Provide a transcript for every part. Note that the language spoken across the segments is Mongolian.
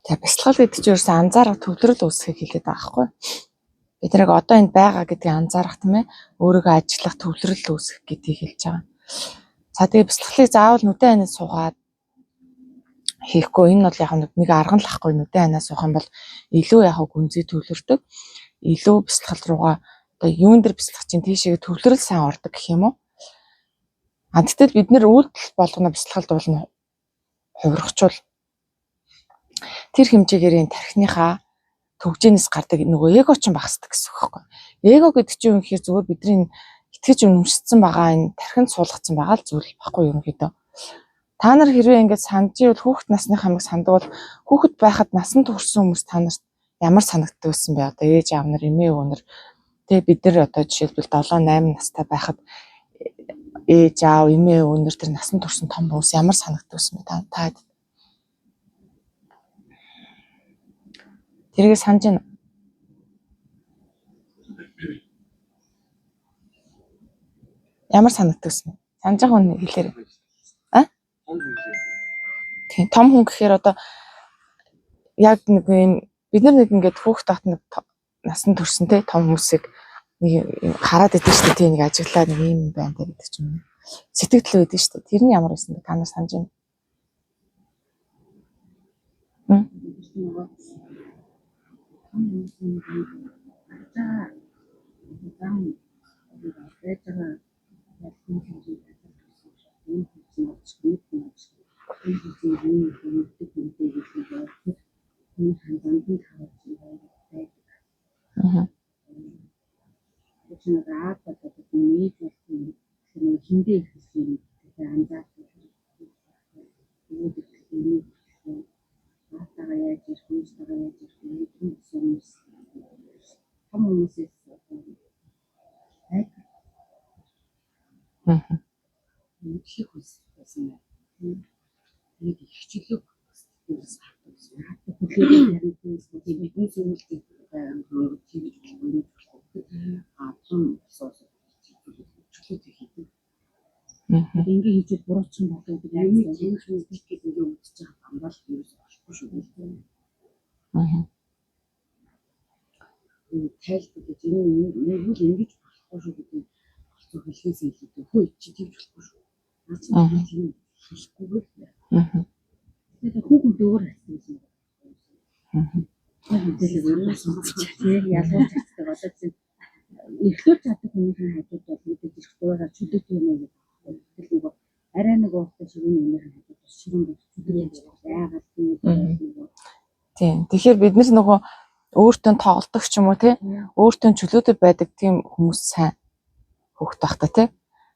Тэгээ бясалгал гэдэг чинь ерөөсөө анзаарах төвлөрөл үүсгэхийг хэлээд байгаа байхгүй. Бид нэг одоо энд байгаа гэдгийг анзаарах тийм ээ. Өөрийгөө ажиллах төвлөрөл үүсгэх гэдгийг хэлж байгаа. За тэгээ бясалгалыг заавал нүдэн ханаас суугаад хийхгүй. Энэ бол яг нэг арга л ахгүй. Нүдэн ханаас суух юм бол илүү яг гүнзгий төвлөрдөг. Илүү бясалгал руугаа одоо юун дээр бясалгах чинь тийшээ төвлөрөл сайн ордог гэх юм уу. Гэтэл бид нэр үйлдэл болгоно бясалгалд болно хувирахчвал тэр хэмжээгээр энэ тархиныхаа төгжээнээс гардаг нөгөө эго ч багасдаг гэсэн үг байхгүй. Эго гэдэг чинь юу гэхээр зүгээр бидний итгэж үнэмшсэн байгаа энэ тархинд суулгацсан байгаа л зүйл байхгүй ерөнхийдөө. Та нар хэрвээ ингэж сандж ивэл хүүхэд насныхаа мэг сандаг бол хүүхэд байхад насан туршсан хүмүүс та нарт ямар санагддаг байсан бэ? Одоо ээж аав нар, эмээ өвөө нар тэгээ бид нар одоо жишээлбэл 7 8 настай байхад ээж аав, эмээ өвөө нар тэр насан туршсан том хүмүүс ямар санагддаг байсан бэ? Та тэргээ санаж байна. Ямар санагдсан бэ? Санаж байгаа хүн хэлээрэй. Тийм том хүн гэхээр одоо яг нэг юм бид нар нэг ингээд хүүхд татнаг насан туршсан те том хүмүүсийг нэг хараад идэв шүү дээ. Тийм нэг ажиглаад нэг юм байна гэдэг ч юм. Сэтгэл үүдэн шүү дээ. Тэр нь ямар байсан бэ? Та нар санаж байна. Ингээ хийж буруучин болоод яг юм хийж гэдэг ингээ үзэж байгаа юм бол ерөөс болохгүй шүү дээ. Тайлбар гэж нэг үл ингэж болохгүй шүү гэдэг болцоо хэлхээс илүү хөө чи тэгж болохгүй шүү. Наач тийм хэлэхгүйгээр. Тэгээд хүүхэн дөөр хэлсэн юм. Тэгээд ерөөс тийм ялгуур цацдаг одоо тийм эхлүүр чаддаг хүмүүсийн хажууд бол мэдээж их дуурай чөлөөтэй юм аа. Тэгэл арай нэг ууртай ширүүний өмнөх хажууд ширүүн гэж яагаад тийм. Тэгэхээр бид нар нөгөө өөртөө тоглодог ч юм уу те өөртөө чөлөөтэй байдаг тийм хүмүүс сайн хөвгт байхта те.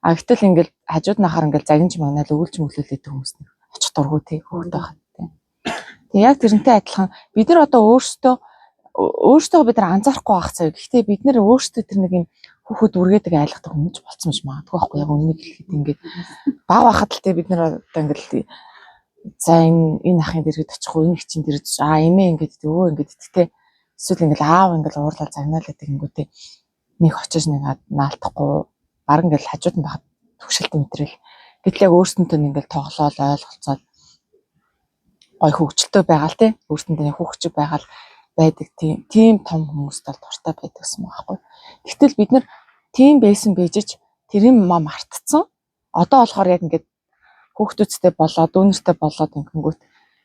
Гэтэл ингээл хажууд нахаар ингээл загинж магнаал өгүүлж мөглүүлээд хүмүүс нэг очих дурггүй те хөвгт байхад те. Тэг яг тэрнтэй адилхан бид нар одоо өөртөө бид нар анзаарахгүй байх цаа. Гэхдээ бид нар өөртөө тэр нэг юм хүүхэд үргээдэг айлгадаг хүмүүс болцсон гэж магадгүй байхгүй яг үннийг хэлэхэд ингээд бав байхад л те бид нар одоо ингээл за энэ ахын дэргэд очихгүй энэ их чинь дэрэж эмээ ингээд өвөө ингээд итгэхтэй эсвэл ингээл аав ингээл уурлал загнаал гэдэг ингэвтэй нэг очиж нэг наалтахгүй баг ингээл хажууд нь байхад төгшөлт мэтрэл гэтэл яг өөрсөндөө ингээл тоглоол ойлголцоод гой хөвгчлөлтөө байгаа л те өөрсөндөө хүүхчиг байгаа л байдаг тийм том хүмүүст бол дуртай байдаг гэсэн байгаа байхгүй. Гэтэл бид нар тийм байсан бэжж тэр юм мартцсан. Одоо болохоор яг ингээд хүүхдүүдтэй болоод дүүнертэй болоод ингэнгүүт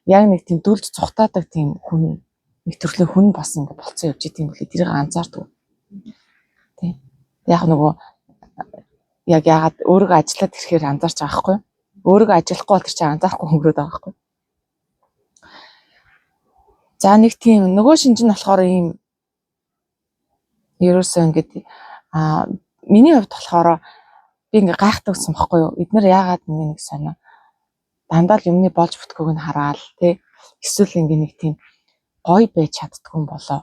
яг нэг тийм дүлж цухтаадаг тийм хүн нэг төрлийн хүн бас ингэ болцсон явж идэм билээ. Тэрийг анзаардаг. Тийм. Яг нөгөө яг яагаад өөрийгөө ажиллаад ирэхээр анзаарч байгаа байхгүй. Өөрийгөө ажиллахгүй бол тэр чинь анзаарахгүй өнгөрөөд байгаа байхгүй. За нэг тийм нөгөө шинж нь болохоор ийм ерөөсөө ингээд миний хувьд болохоор би ингээ гайхдаг гэсэн бохгүй юу. Эднэр яагаад нэг сонио дандаа л юмны болж бүтгөөг нь хараал тий. Эсвэл ингээ нэг тийм гоё байж чаддгүй болоо.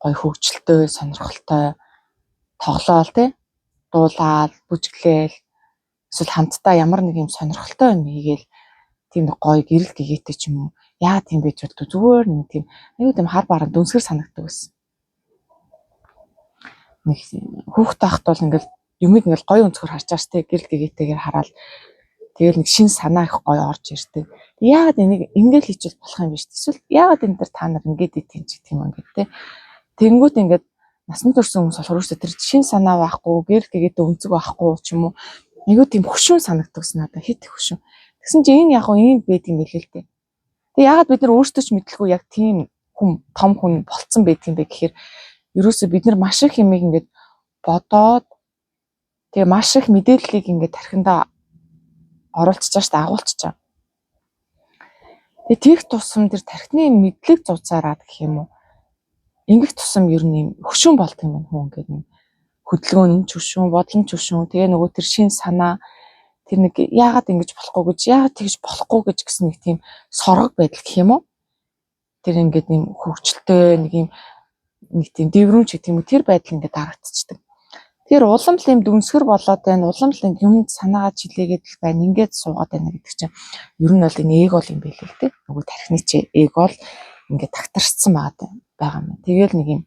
Гоё хөвгчлөлтөө, сонирхолтой тоглоал тий. Дуулаад, бүжиглээл эсвэл хамтдаа ямар нэг юм сонирхолтой юм хийгээл тийм гоё гэрэл гэгээтэй ч юм уу. Яагаад тийм байж болов зүгээр нэг тийм аюу тийм хар бараа дүнсгэр санагддаг байсан. Нэг хүүхд таахт бол ингээл юмыг ингээл гоё өнцгөр харж байгаа штэ гэрэл гэгээтэйгээр хараал Тэгэл нэг шин санаа их гоё орж ирдэг. Яагаад энийг ингээд хийчихвэл болох юм биш. Эсвэл яагаад энэ дээр та нар ингээд идэв ч гэх юм ингээд те. Тэнгүүд ингээд насан турш хүмүүс болохоор өөрсдөө тэр шин санаа байхгүй, гэр тэгээд өнцөг байхгүй ч юм уу. Айгуу тийм хөшүүн санагдагс надаа хит их хөшүүн. Тэгсэн чинь энэ яг гоо ийм байд юм билээ л дээ. Тэг яагаад бид нар өөрсдөө ч мэдлгүй яг тийм том хүн болцсон байдаг юм бэ гэхээр ерөөсөө бид нар маш их юмыг ингээд бодоод тэгээ маш их мэдээллийг ингээд тархиндаа оруулчихж байгаа, агуулчихж байгаа. Тэгээ тех тусам тэр тархины мэдлэг зузаараад гэх юм уу. Ингэх тусам ер нь юм хөшүүн болдог юм байна хүн ингээд нэг хөдөлгөөн нь ч хөшүүн, бодол нь ч хөшүүн. Тэгээ нөгөө тэр шин санаа тэр нэг яагаад ингэж болохгүй гэж, яагаад тэгж болохгүй гэж гэсэн нэг тийм соргог байдал гэх юм уу. Тэр ингээд юм хөвгчлөлтэй нэг тийм дэврүүн ч гэх юм уу тэр байдал ингээд дарагдчихдаг. Тэр улам л юм дүнсгэр болоод байна. Улам л юм санаагаа чилээгээд л байна. Ингээд суугаад байна гэдэг чинь ер нь бол энэ эго юм байл л дээ. Нөгөө тархины чи эго л ингээд тагтарцсан байгаа юм. Тэгэл нэг юм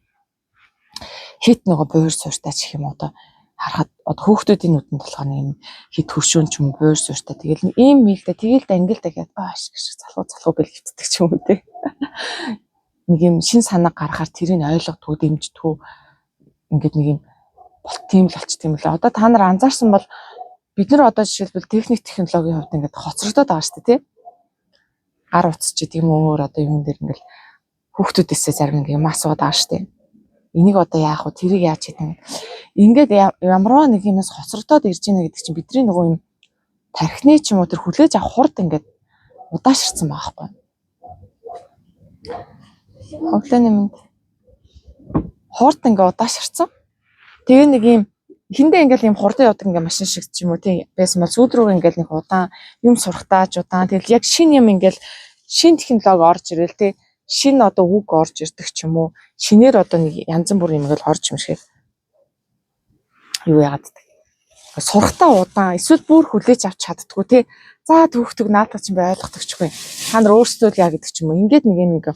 хит нөгөө буур сууртаа ч гэх юм одоо харахад одоо хүүхдүүдийн нүдэнд болохоор нэг юм хит хөшөөн ч юм буур сууртаа тэгэл нэг ийм мэлдэ тэгэл ангил дахиад ааш гэж залхуу бэлгэвддэг ч юм уу те. Нэг юм шин санаа гаргахаар тэрийг ойлгодгоо дэмждэггүй ингээд нэг юм тийм л болчих тийм лээ. Одоо та нар анзаарсан бол бид нар одоо жишээлбэл техник технологийн хувьд ингээд хоцрогдоод байгаа шүү дээ тий. Гар утас ч гэдэг юм өөр одоо юм дээр ингээд хүүхдүүдээсээ зарим нэг юм асууад байгаа шүү дээ. Энийг одоо яах вэ? Тэрийг яаж хийх вэ? Ингээд ямарваа нэг юмас хоцрогдоод ирж байна гэдэг чинь бидний нөгөө юм тархины ч юм уу тэр хүлээж авах хурд ингээд удаашрсан байгаа байхгүй. Хоглоны минь хурд ингээд удаашрсан. Тэгээ нэг юм эхэндээ ингээл юм хурдан явдаг ингээ машин шиг ч юм уу тийм байсан бол сүүл рүү ингээл нэг удаан юм сурахтаач удаан тэгэл яг шин юм ингээл шин технологи орж ирэл тий шин одоо үг орж ирдэг ч юм уу шинээр одоо нэг янз бүр юм ингээл орж ирэх юу яагаад сурахтаа удаан эсвэл бүр хүлээж авч чаддггүй тий за түүхтэг наадах чинь бай ойлгохдогчгүй та нар өөрсдөө л яа гэдэг ч юм уу ингээд нэг юм ингээ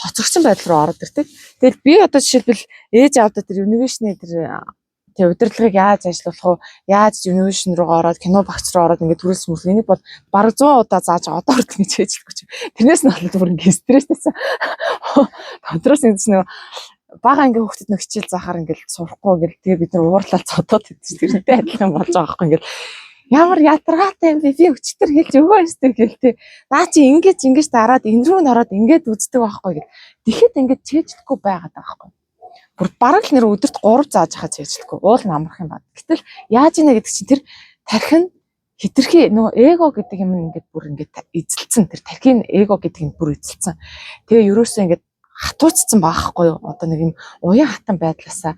хоцрогдсон байдал руу ороод ирдэг. Тэгэл би одоо жишээлбэл ээж аавдаа тэр инновашны тэр удирдлагыг яаж ажиллуулах вэ? Яаж инновашн руу ороод кино багц руу ороод ингээд төрөлс мөрөх энийг бол бараг 100 удаа зааж одоо орд гэж хэлчихгүй чи. Тэрнээс нь бол бүр ингээд стресстэйсэн. Тодроос ингэж нэг бага ангийн хүүхдэд нэг хичээл заахаар ингээд сурахгүй гэл тэгээ бид нар уурлаад цодоод идэж тэрнтэй адилхан болж байгаа байхгүй ингээд ямар ядаргаатай юм бэ? Би өчтөр хэлж өгөө өстэй гэлтэй. Наа чи ингэж дараад энэ рүү н ороод ингээд үздэг байхгүй гэд. Тэгэхэд ингээд чэйжлэхгүй байгаад байгаа байхгүй. Бүр бараг л нэр өдөрт 3 зааж хаа чэйжлэхгүй. Уул нь амрах юм бат. Гэтэл яаж ийнэ гэдэг чинь тэр тархин хитрхи нөгөө эго гэдэг юм ингээд бүр ингээд эзэлцэн тэр тархин эго гэдэг юм бүр эзэлцэн. Тэгээ ерөөсөө ингээд хатууцсан байхгүй юу? Одоо нэг юм уян хатан байдлаасаа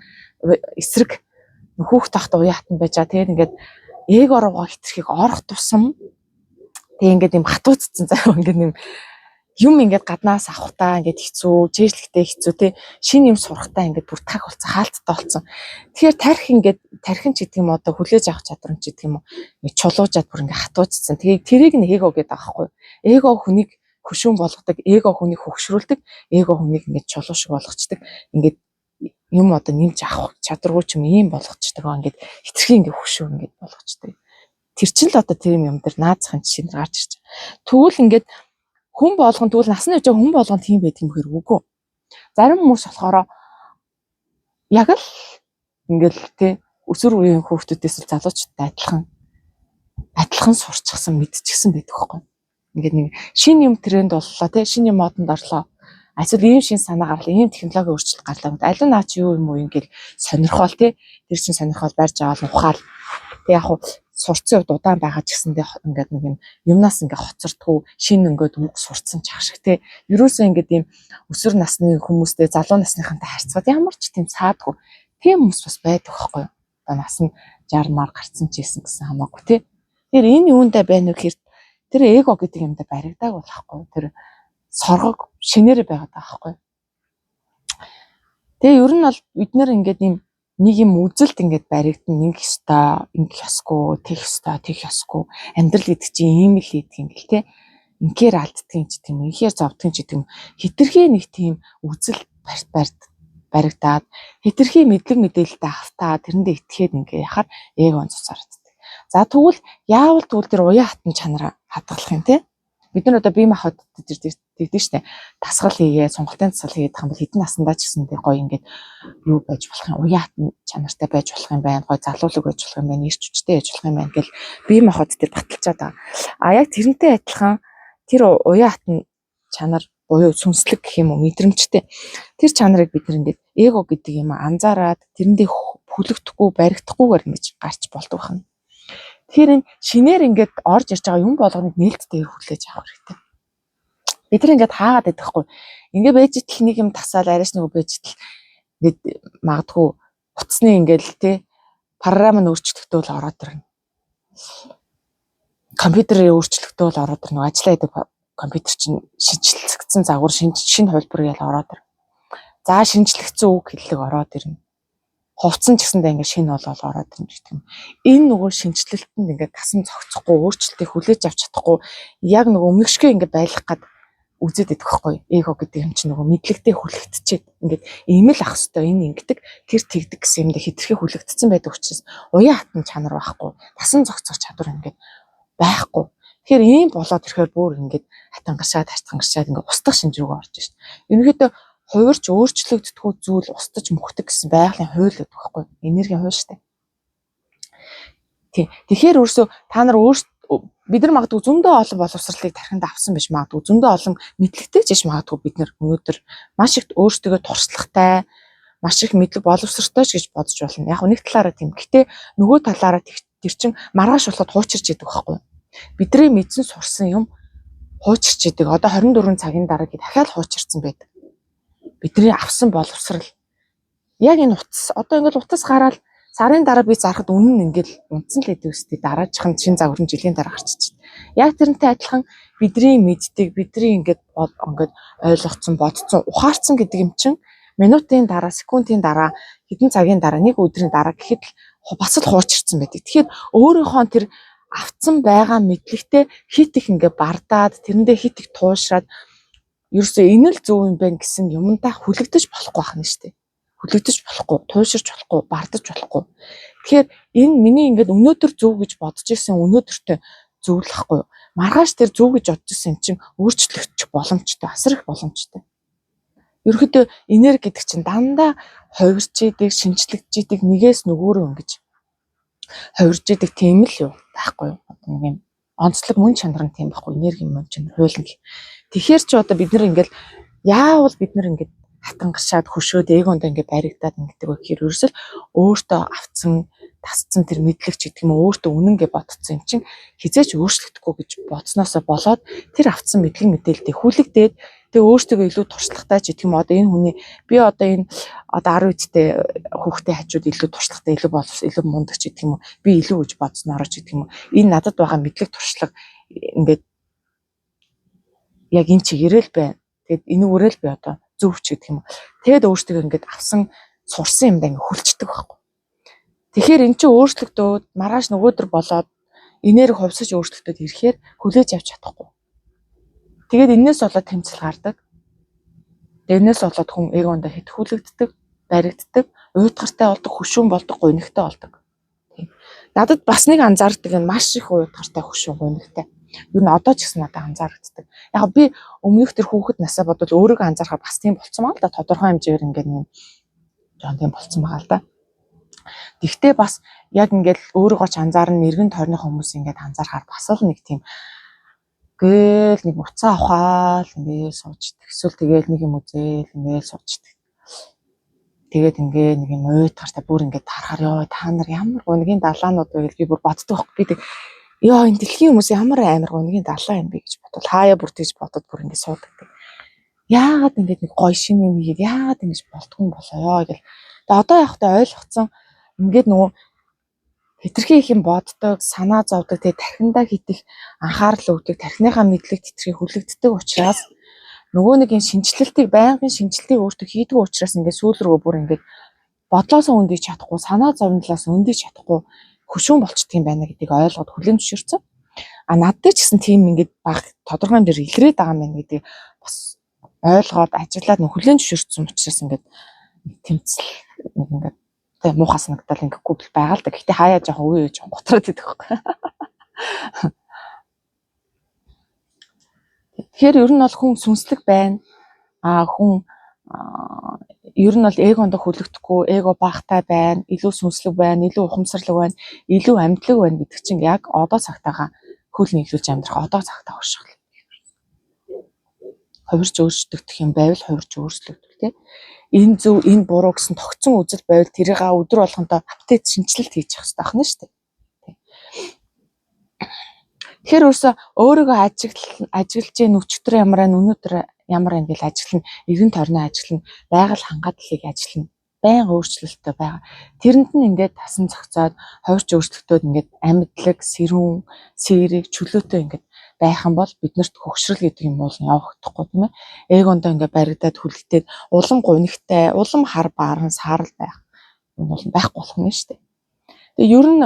эсрэг хүүхд тахта уян хатан байжаа. Тэгээд ингээд эго руугаа хитрхийг орох тусам тэг ингээд юм хатууцсан заяа ингээд юм ингээд гаднаас авахтаа ингээд хэцүү, чэйжлэхтэй хэцүү те шин юм сурахтаа ингээд бүр таг болцсон, хаалттай болцсон. Тэгэхээр тархин ч гэдэг юм одоо хүлээж авах чадвар ч гэдэг юм уу чулуужаад бүр ингээд хатууцсан. Тэгээ тэрийг нэг эго гэдэг аахгүй. Эго хүнийг хөшүүн болгодог, эго хүнийг хөгшрүүлдэг, эго хүнийг ингээд чулуу шиг болгочдөг. Ингээд юм одоо нэмж авах чадваргүй ч юм ийм болгочдөг. Ингээд хитрхи ингээд хөшөө ингээд болгочдөг. Тэр чинь л одоо тэр юм дээр наацхан жишээ нь гарч ирж байгаа. Тэгвэл ингээд хүн болгон тэгвэл насны үеийн хүн болгон тийм байдаг юм хэрэг үгүй. Зарим хүмүүс болохоор яг л ингээд те өсвөр үеийн хүүхдүүдээс л залуучуудтай адилхан сурчсан мэдчихсэн байдаг байхгүй. Ингээд нэг шин юм тренд боллоо те шин юм модонд орлоо. Эсвэл ийм шин санаа гарлаа, ийм технологи өөрчлөлт гарлаа. Аль нь наач юу юм уу ингээл сонирхол те тэр чин сонирхол барьж аваад ухаал. Тэг яг хуу сурцсан үед удаан байгаа ч гэсэндээ ингээд нэг юмнаас ингээ хоцордгоо шин ингээд үг сурцсан ч ах шиг те ерөөсөө ингээд ийм өсвөр насны хүмүүстэй залуу насныхантай харьцаад ямар ч тийм саадгүй тийм хүмүүс бас байдаг байхгүй юу. Одоо нас нь 60 мар гарцсан ч гэсэн хамаагүй те. Тэр энэ юундаа байна вэ гэхээр тэр эго гэдэг юмдаа баригдааг болохгүй тэр соргог шинээр байгаад байгаа байхгүй. Тэгээ ер нь бол бид нэр ингээд ийм нэг юм үзэлт ингээд баригдан нэг ёстой, ингэх ёсгүй, тех ёстой, тех ёсгүй. Амьдрал гэдэг чинь ийм л хийдэг юм гэл те. Инхээр алддгийн ч тийм, инхээр зовдгийн ч тийм хитрхи нэг тийм үзэл баригдаад хитрхи мэдлэг мэдээлэлтэй автаа тэрэндээ итгээд ингээ яхаар эго онцорддаг. За тэгвэл яавал тэгвэл тэр уян хатан чанараа хадгалах юм те. Бид нар одоо бие махбод тэгдэг штэ. Тасгал хийгээ, сонголтын тасгал хийгээд хамбал хэдэн наснда ч гэсэндээ гоё ингээд юу байж болох юм. Уян хатан чанартай байж болох юм байна. Гоё залуулаг байж болох юм байна. Ирч хүчтэй байж болох юм байна гэл бие махбод тэр баталчаад байгаа. А яг тэрнтэй адилхан тэр уян хатан чанар буюу сүнслэг гэх юм уу, мэдрэмжтэй. Тэр чанарыг бид нар ингээд эго гэдэг юм анзаараад тэрэндээ хүлэгдэхгүй, баригдахгүйгээр ингэж гарч болдог байна. Тэгэхээр энэ шинээр ингээд орж ирж байгаа юм болгоныг нээлттэйгээр хүлээж авах хэрэгтэй. Бид нар ингээд хаагаад байдаг хгүй. Ингээд байж итл нэг юм тасаал арайш нэг байж итл ингээд магадгүй утасны ингээд те програм нь өөрчлөгдөв л ороод ирнэ. Компьютерийн өөрчлөгдөв л ороод ирнэ. Ажиллаа гэдэг компьютер чинь шинжилэгдсэн загвар шинэ хувилбар ял ороод ирнэ. За шинжилэгдсэн үг хэллэг ороод ирнэ. Хувцсан ч гэсэндээ ингээд шинэ болол ороод ирнэ гэх юм. Энэ нөгөө шинжилэлтэнд ингээд тасан цогцохгүй өөрчлөлтийг хүлээж авч чадахгүй яг нөгөө өмнөшгөө ингээд байлгах гад үзээд идэх байхгүй. Эго гэдэг юм чинь нөгөө мэдлэгтэй хүлэгдчихэд ингээд ийм л ах хэвээр энэ ингэдэг тэр тэгдэг гэсэн юм дэ хитрхи хүлэгдсэн байдаг учраас уян хатан чанар байхгүй. Тасан цогцох чадвар ингээд байхгүй. Тэгэхээр ийм болоод ирэхээр бүр ингээд хатангаршаад ингээд устгах шинжрүүгээ орж шít. Ерөнхийдөө хувирч өөрчлөгддөггүй зүйл устж мөхдөг гэсэн байгалийн хууль гэдэг байхгүй. Энергийн хууль шүү дээ. Тийм. Тэгэхээр өөрсөө та нар бид нар магадгүй зөндөө олон боловсролыг тархинд авсан биш магадгүй зөндөө олон мэдлэгтэй ч магадгүй бид нар өнөөдөр маш их өөрсдөө туршлагатай маш их мэдлэг боловсролтой ч гэж бодож болно. Яг нэг талаараа тийм. Гэтэ нөгөө талаараа тэр чин маргааш болоход хуучирч идэг байхгүй. Бидний мэдсэн сурсан юм хуучирч идэг. Одоо 24 цагийн дараа дахиад хуучирсан байдаг. Бидний авсан боловсрал яг энэ утас одоо ингээд утас гараад сарын дараа би зарахад үнэн нь ингээд унтсан л гэдэг үстэй дараачихын шин загварын жилийн дараа гарчиж байна. Яг тэрнтэй адилхан бидний мэддэг бидний ингээд ойлгоцсон бодцсон ухаарсан гэдэг юм чинь минутын дараа секундын дараа хэдэн цагийн дараа нэг өдрийн дараа гэхэд бас л хуучирсан байдаг. Тэгэхээр өөрийнхөө тэр авцсан байгаа мэдлэгтэй хит их ингээд бардаад тэрэндээ хит их туушраад ерөөсөө энэ л зөв юм байна гэсэн юмдаа хүлэгдэж болохгүй байна шүү дээ. Хүлэгдэж болохгүй, тууширч болохгүй, бардаж болохгүй. Тэгэхээр энэ миний ингээд өнөөдөр зөв гэж бодож ирсэн өнөөдөртөө зөвлөхгүй юу. Маргааш тэр зөв гэж бодож ирсэн юм чинь өөрчлөгдчих боломжтой, асар их боломжтой. Ерөнхийдөө энерги гэдэг чинь дандаа хувирч идэг, шинжлэгдэж идэг нэгээс нөгөөрөө ингэж хувирж идэг тийм л юу байхгүй юу. Нэг юм онцлог мөн чанар нь тийм байхгүй, энерги мөн чанар хууль нь. Тэгэхээр ч одоо бид нар ингээд яавал бид нар ингээд хатангаршаад хөшөөд эгонд ингээд баригдаад ингэдэг вэ гэхээр ерөөсөл өөртөө авцсан тасцсан тэр мэдлэгч гэдэг юм өөртөө үнэнгээ бодцсон юм чинь хизээч өөрчлөгдөхгүй гэж бодсноосоо болоод тэр авцсан мэдлэг мэдээлэлтэй хүлэгдээд тэгээ өөртөө илүү туршлагатай ч гэдэг юм одоо энэ хүний би одоо энэ одоо 10 үедтэй хүүхдээ хажууд илүү туршлагатай илүү боловс илүү мундаг ч гэдэг юм уу би илүү гэж бодсноор ч гэдэг юм уу энэ надад байгаа мэдлэг туршлага ингээд яг энэ чигээрэл байна. Тэгээд энэ үрэл би одоо зөв ч гэдэг юм уу. Тэгээд өөртөө ингээд авсан сурсан юмдаа ингээд хүлчдэг байхгүй. Тэгэхээр эн чинь өөрчлөгдөөд маргааш нөгөөдөр болоод энерги хувьсаж өөрчлөгдөд ирэхээр хүлээж авч чадахгүй. Тэгээд энээс болоод тэмцэл гардаг. Энээс болоод хүн эгонд хит хүлэгддэг, баригддаг, уйтгартай болдог, хөшүүн болдог, гунигтай болдог. Надад бас нэг анзаардаг нь маш их уйтгартай, хөшүүн, гунигтай. Юу н одоо ч гэсэн надад анзаардаг. Яг би өмнөх тэр хүүхэд насаа бодвол өөрийгөө анзаарахаар бас тийм болцсон маа л да. Тодорхой хэмжээгээр ингээд нэг жоон тийм болцсон байгаа л да. Тэгвэл бас яг ингээд өөрийгөө ч анзаарна эргэн тойрны хүмүүс ингээд анзаарахаар бас л нэг тийм гээл нэг уцаа авахаал ингээд суучдаг. Эсвэл тэгээл нэг юм үзээл ингээд суучдаг. Тэгээд ингээд нэг юм уйтгартай бүр ингээд тарахаар ёо та нар ямар гунигийн далаанууд вэ гэж би бүр боддог байхгүй. Би ёо энэ дэлхийн хүмүүс ямар амар гунигийн далаа юм бэ гэж бодвол хаяа бүр тэгж бодод бүр ингээд суудаг. Яагаад ингээд нэг гоё шин юм хийгээд яагаад ингэж болтгүй болоо гэл. Тэгээ одоо явахдаа ойлгоцсон ингээд нөгөө хитрхи их юм боддог, санаа зовдөг, тэгээ тархиндаа хитэх анхаарал өгдөг, тархиныхаа мэдлэг хитрхи хүлэгддэг учраас нөгөө нэг энэ шинжилэлтийг байнгын шинжилтийг өөртөө хийдэг учраас ингээд сүүл рүү бүр ингээд бодлоосоо өндийж чадахгүй, санаа зовнилаас өндийж чадахгүй хөшүүн болчдөг юм байна гэдгийг ойлгоод хүлээн зөвшөөрсөн. А надад ч гэсэн тийм ингээд баг тодорхой хэмжээр илрээд байгаа юм байна гэдгийг бас ойлгоод ажиллаад хүлээн зөвшөөрсөн учраас ингээд тэмцэл ингээд Тэ муухай санагдал ингэхгүй бол байгаа л да. Гэхдээ хаяа жоохон үе жоохон готроод идэх байхгүй. Тэгэхээр ер нь бол хүн сүнслэг байна. Хүн ер нь бол эгонд хүлэгдэхгүй, эго багтай байна, илүү сүнслэг байна, илүү ухамсарлаг байна, илүү амьдлаг байна гэдэг чинь яг одоо цагтаага хөл нийлүүлж амьдрах одоо цагтаа урших. Хувирч өөрчлөгдөх юм байвал хувирч өөрчлөгдөх тийм. Энэ зөв, энэ буруу гэсэн тогтсон үзэл байвал тэрийг өдөр болгонтой апдейт шинжилэлт хийж явах хэрэгтэй байна шүү дээ. Тэгэхээр өөрийгөө ажиглаж гин өчтөр ямар байна, өнөөдөр ямар байна гэж ажиллана, эргэн тойрноо ажиллана, байгаль хангалтыг ажиллана, байнга өөрчлөлттэй байгаа. Тэрэнд нь ингээд тасан зохицоод хувирч өөрчлөлтөд ингээд амьдлаг, сэрүүн, сэрэг, чөлөөтэй ингээд байх юм бол биднэрт хөгшрөл гэдэг юм бол явагдахгүй тийм ээ. Эгондоо ингээд баригдаад хүлэгдээд улам гунигтай, улам хар бааран саарл байх. Энэ бол байхгүй болох нь шүү дээ. Тэгээ ер нь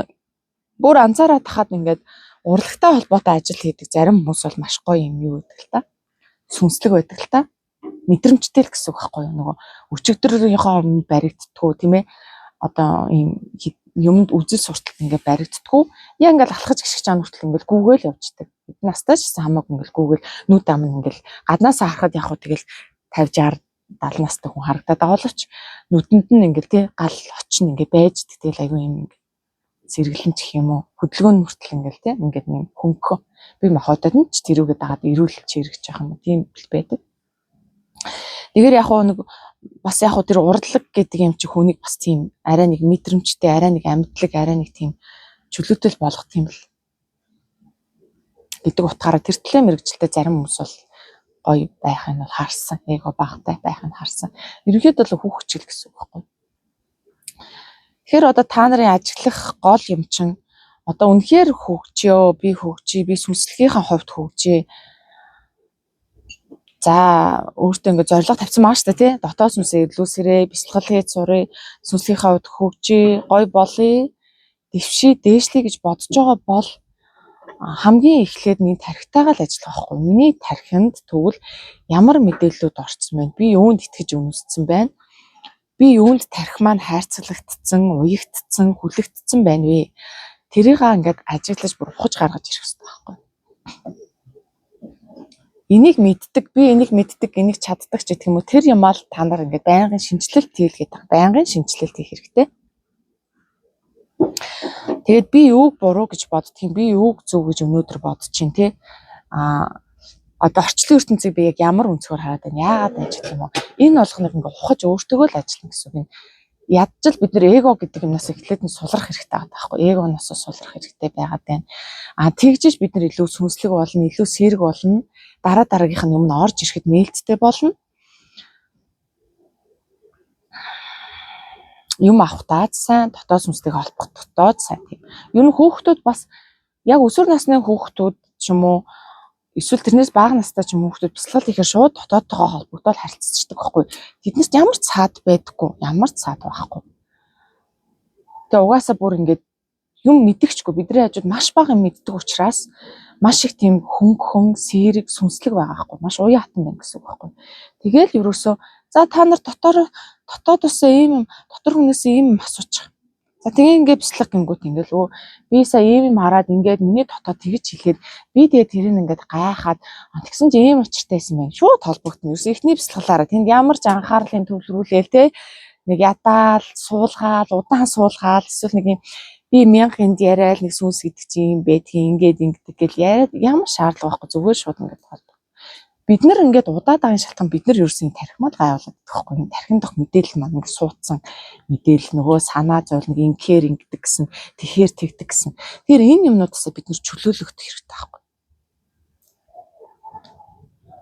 бүр анзаараад тахад ингээд урлагтай холбоотой ажил хийдэг зарим хүмүүс бол маш гоё юм юу гэдэг л та. Сүнслэг байдаг л та. Мэдрэмжтэй л гэсэн үг байхгүй юу? Нөгөө өчигдрийнхөө өмнө баригддаггүй тийм ээ. Одоо ийм юмд үзэл сурталт ингээд баригддаггүй. Яа ингээд алхаж гიშгэж байгаа нүртэл ингээд гүүгээл явждаг. Бид настайч хамаагүй ингээд гүүгээл нүд ам ингээд гаднаас харахад яг хөө тэгэл 50 60 70 настай хүн харагдаад байгаа боловч нүдэнд нь ингээд тий гал очин ингээд байж тэгэл айгүй юм ингээд зэрэглэн ч юм уу хөдөлгөөн нүртэл ингээл тийм ингээд нэг хөнгө би махуудад нь ч тэрүүгээ дагаад ирүүлж хэрэгж байгаа юм тийм л байдаг. Тэгэхээр яг нэг бас яг тэр урлаг гэдэг юм чи хүнийг бас тийм арай нэг мэдрэмжтэй, арай нэг амьдлаг, арай нэг тийм чөлөөтэй болгох юм л гэдэг утгаараа тэр төлөө мэрэгчлээ зарим хүмүүс бол гоё байх нь бол харсан, эго багтай байх нь харсан. Ерөнхийдөө л хүүхчил гэсэн үг байхгүй. Тэгэхээр одоо та нарын ажиглах гол юм чинь одоо үнэхээр хөгжиё, би сүнслэгийнхаа хувьд хөгжье. За өөртөө ингээд зорилго тавьсан маа штэ тий. Дотоод сүнсээ илүүсэрээ, бясалгал хийж сурыг, сүнслэгийнхаа хувьд хөгжье, гой болъё, дэвшээ, дээшлэе гэж бодож байгаа бол хамгийн эхлээд миний тархитайгаа л ажиллах байхгүй. Миний тархинд тэгвэл ямар мэдээллүүд орцсон байна? Би юунд итгэж үнэлсэн байна? Би юунд тархи маань хайрцаглагдсан, уягдсан, хүлэгдсэн байна вэ? Тэрийг ингээд ажиглаж бүр ухаж гаргаж ирэх хэрэгтэй байхгүй. Энийг мэддэг, би энийг мэддэг, энийг чаддаг ч гэх юм уу тэр юмаа л та нар ингээд байнгын шинжилэлт хийлгээд байгаа. Байнгын шинжилэлт хийх хэрэгтэй. Тэгээд би юуг буруу гэж боддгийг, би юуг зөв гэж өнөөдөр бодож чинь тий. Одоо орчлон ертөнцийг би яг ямар өнцгөр хараад байна? Яагаад ажиллах юм бэ? Энэ болгоныг ингээд ухаж өөртөөгөө л ажиллана гэсэн үг. Ядчил бид нэр эго гэдэг юмнаас эхлээд нь сулрах хэрэгтэй байгаа байхгүй. Эгоноос сулрах хэрэгтэй байгаад байна. Тэгжиж бид нар илүү сүнслэг болно, илүү сэрэг болно. Дараагийнх нь юм нь орж ирэхэд нээлттэй болно. Юм авахтаад сайн, дотоод сүнслэг холбогдохтоод сайн тийм. Ер нь хүүхдүүд бас яг өсвөр насны хүүхдүүд ч юм уу эсвэл тэрнээс бага настай ч юм уу хүүхдүүд бясалгал хийхээр шууд дотоодтойгоо холбогдоод харилцдаг байхгүй. Тэднээс ямар ч цаад байдаггүй, ямар ч цаад байхгүй. Тэгээ угаасаа бүр ингээд юм мэдгчгүй бидний хажууд маш бага юм мэддэг учраас маш их тийм хөнгөн, сэрэг, сүнслэг байгаа байхгүй. Маш уян хатан байна гэсэн үг байхгүй. Тэгээл ерөөсөө за та нар дотоодоос ийм юм, дотор хүнээс ийм юм асуучих. За тэгээ ингээд бяцлах гингүүт ингээд би сая ийм юм хараад ингээд миний дотоод тэгж хэлэхэд би тэгээ тэрийг ингээд гайхаад тэгсэн чи ийм учиртайсэн байна. Шууд холбогдно. Ерөөс эхний бяцлахлаараа тэнд ямар ч анхаарлын төвлөрүүлээл те нэг ятаал, суулгаал, удаан суулгаал эсвэл нэг юм би 1000 энд яриад нэг сүнс гэдэг чи юм байдгийг ингээд ингэдэг гэл яриад ямар шаардлага байхгүй зүгээр шууд ингээд холбоо. Бид нар ингээд удаад агийн шалтгаан бид нар ерөөсөө тархимал гайвуулаад байхгүй. Энэ тархин дох мэдээлэл маань ингээд суудсан мэдээлэл нөгөө санаа зовлон нэг ингээр ингэдэг гэсэн тэгэхээр тэгдэг гэсэн. Тэгэхээр энэ юмнуудаас бид нар чөлөөлөх хэрэгтэй байхгүй.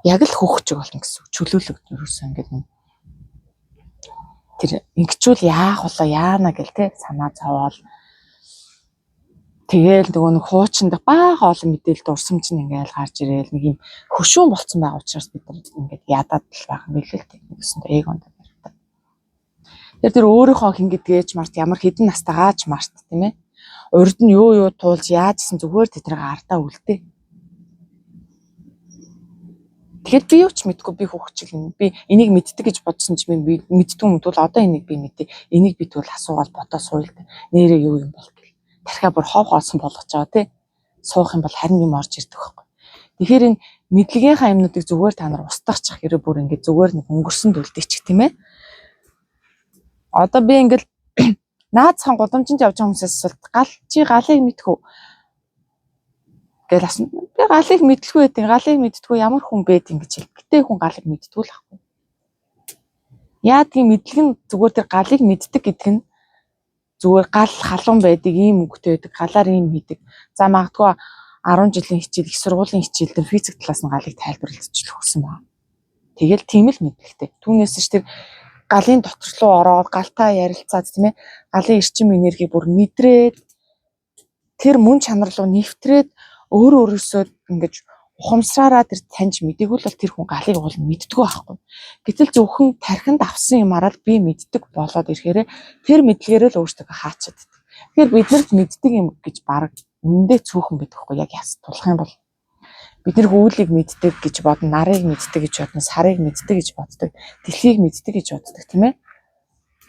Яг л хөгжиг болно гэсэн. Чөлөөлөх ерөөсөө ингээд тэр ингэчүүл яах вэ яана гэл те санаа зовоол. Тэгээл нөгөө нэг хуучинд бага олон мэдээлэл дурсамж нь ингээл гарч ирээл нэг юм хөшүүн болцсон байгаа учраас бид нар ингээд ядаад л байгаа юм билээ л тэгсэн эгонд барьдаг. Тэр өөрийнхөө хин гэдгээч март ямар хэдэн настайгаач март тийм ээ. Урд нь юу туулж яажсэн зүгээр тэдрэг ардаа үлдээ. Тэгэхээр би юу ч мэдгүй би хөвгчл юм. Би энийг мэддэг гэж бодсон ч би мэддэг юм бол одоо энийг би мэдээ. Энийг би тэгвэл асуугаад бодоо сууя л. Нэрээ юу юм бол гэл. Тархиа бүр хов хоосон болгож байгаа тий. Суух юм бол харин юм орж ирдэг байхгүй. Тэгэхээр энэ мэдлэгийнхаа юмнуудыг зүгээр та нар устгахчих хэрэг бүр ингэ зүгээр нэг өнгөрсөн дүлдээчих тийм ээ. Одоо би ингээл наадхан гудамжинд явж байгаа хүмүүсээс асуулт чи галыг мэдхүү гэл асуусан. Би галыг мэдлгүй байдیں۔ Галыг мэддэггүй ямар хүн байд ингэж хэл. Гэтэ хүн галыг мэддэггүй л ахгүй. Яадгийн мэдлэг нь зүгээр тэр галыг мэддэг гэдэг нь зүгээр гал халуун байдаг, ийм өнгөтэй байдаг, галаар ийм хийдэг. За магадгүй 10 жилийн хичээл, их сургуулийн хичээл дээр физик талаас нь галыг тайлбарлаж өгсөн байна. Тэгэл тийм л мэдлэгтэй. Түүнээс ч тэр галын дотор руу ороод галтай ярилцаад тийм ээ, галын эрчим энерги бүр мэдрээд тэр мөн чанар руу нэвтрээд өөрөөсөө ингэж ухамсараараа тэр таньж мдэггүй л тэр хүн галыг уул мэддэггүй байхгүй. Гэтэл зөвхөн тархинд авсан юмараа л би мэддэг болоод ирэхээр тэр мэдлэгээрээ л өөртөө хаачаад. Тэгэхээр биднэрт мэддэг юм гэж баг үндэ цөөхөн байдаг хгүй яг яс тулах юм бол бид нэр хөвөлийг мэддэг гэж бодно, нарыг мэддэг гэж бодно, сарыг мэддэг гэж боддог, дэлхийг мэддэг гэж боддог тийм ээ.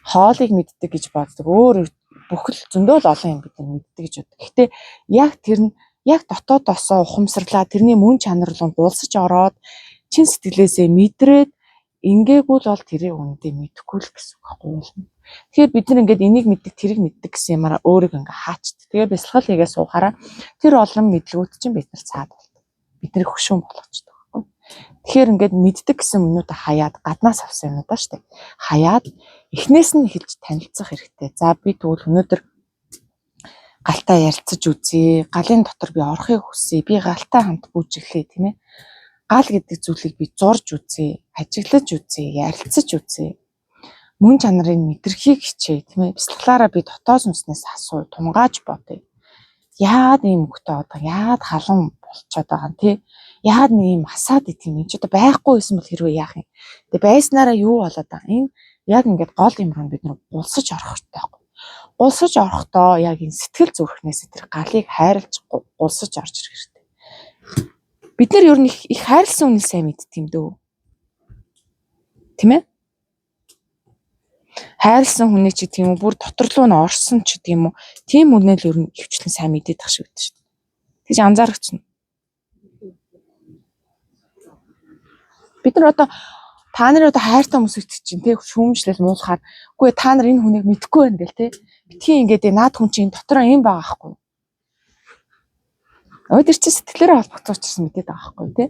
Хоолыг мэддэг гэж боддог. Өөр бүхэл зөндөө л олон юм бид нар мэддэг гэж боддог. Гэхдээ яг тэр нь яг дотоодосоо ухамсарлаа тэрний мөн чанар руу дуулсаж ороод чин сэтгэлээсээ мэдрээд ингээгүй л бол тэрийг үндэ мэдэхгүй л гэсэн үг байхгүй. Тэгэхээр бид нар ингээд энийг мэддэг тэрийг мэддэг гэсэн юмараа өөрийг ингээ хаачт. Тэгээ бясалгал хийгээ суухаараа тэр олон мэдлгүүд чинь бид нар цаад болдог. Бидний хөшүүн болгочдөг байхгүй. Тэгэхээр ингээд мэддэг гэсэн юмнуудаа хаяад гаднаас авсан юмудаа штэ. Хаяад эхнээс нь эхэлж танилцах хэрэгтэй. За би тэгвэл өнөөдөр галтай ярилцаж үзье. Галын дотор би орохыг хүсье. Би галтай хамт бүжиглэе тийм ээ. Гал гэдэг зүйлийг би зурж үзье, ажиглаж үзье, ярилцаж үзье. Мөн чанарын мэдрхийг хичээе тийм ээ. Бясалгалаараа би дотоод сүнснээс асуу, тунгааж бодъё. Яад ийм хөхтэй одоо яад халуун болчиход байгаа юм тий. Яад нэг юм асаад идэх юм чи одоо байхгүй байсан бол хэрвээ яах юм. Тэгээ байснараа юу болоод байгаа. Энэ яг ингээд гол юм руу бид нар булсаж орох хэрэгтэй байхгүй. Гулсаж орохдоо яг энэ сэтгэл зүрхнээс тэр галыг хайрлж гулсаж орж ирэх хэрэгтэй. Бид нар ер нь их хайрлсан үнийг сайн мэддэг юм дөө. Тийм ээ? Хайрлсан хүний ч гэдэг юм уу, бүр дотор руу нь орсон ч гэдэг юм уу, тийм үнээр л ер нь хөвчлэн сайн мэдээд тах шиг байдаг шүү дээ. Тэгж анзаарч байна. Бид нар одоо та нарын одоо хайртай хүмүүс их чинь тий шүүмжлэл муулахаар үгүй та нар энэ хүнийг мэдэхгүй байна гэл тий битгий ингээд наад хүн чинь дотроо юм байгаа байхгүй. Өдөр чи сэтгэлээрээ холбогдсон учраас мэдээд байгаа байхгүй тий.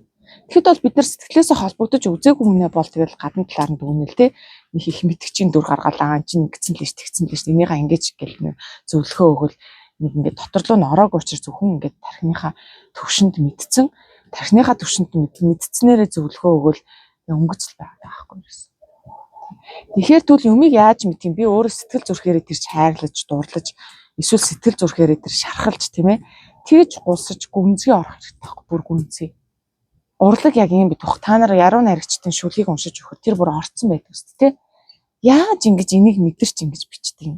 Тэгэхэд бол бид нар сэтгэлээсээ холбогдож үзээгүй хүнээ бол тэгэл гадна талаар нь дүгнэл тий нэг их мэдгчийн дүр гаргалаа чинь ингэсэн л ш тэгсэн л ш энийгаа ингэж гэл нэг зөвлөхөө өгвөл нэг ингээд дотор руу нь ороог учраас зөвхөн ингээд тархиныхаа төвшөнд мэдсэн тархиныхаа төвшөнд мэдснээрээ зөвлөхөө өгвөл өнгөцөл байгаа байхгүй юусэн. Тэгэхээр тэгвэл юмыг яаж мэдх юм би өөрөө сэтгэл зүрхээрээ тэр хайрлаж дуурлаж эсвэл сэтгэл зүрхээрээ тэр шархалж тийм ээ тэгж гулсаж гүнзгий орох хэрэгтэй байхгүй бүр гүнзгий. Урлаг яг юм битөх та нар яруу найрагчдын шүлгийг уншиж өгөхөд тэр бүр орцсон байдаг шүү дээ. Яаж ингэж энийг мэдэрч ингэж бичдэг юм.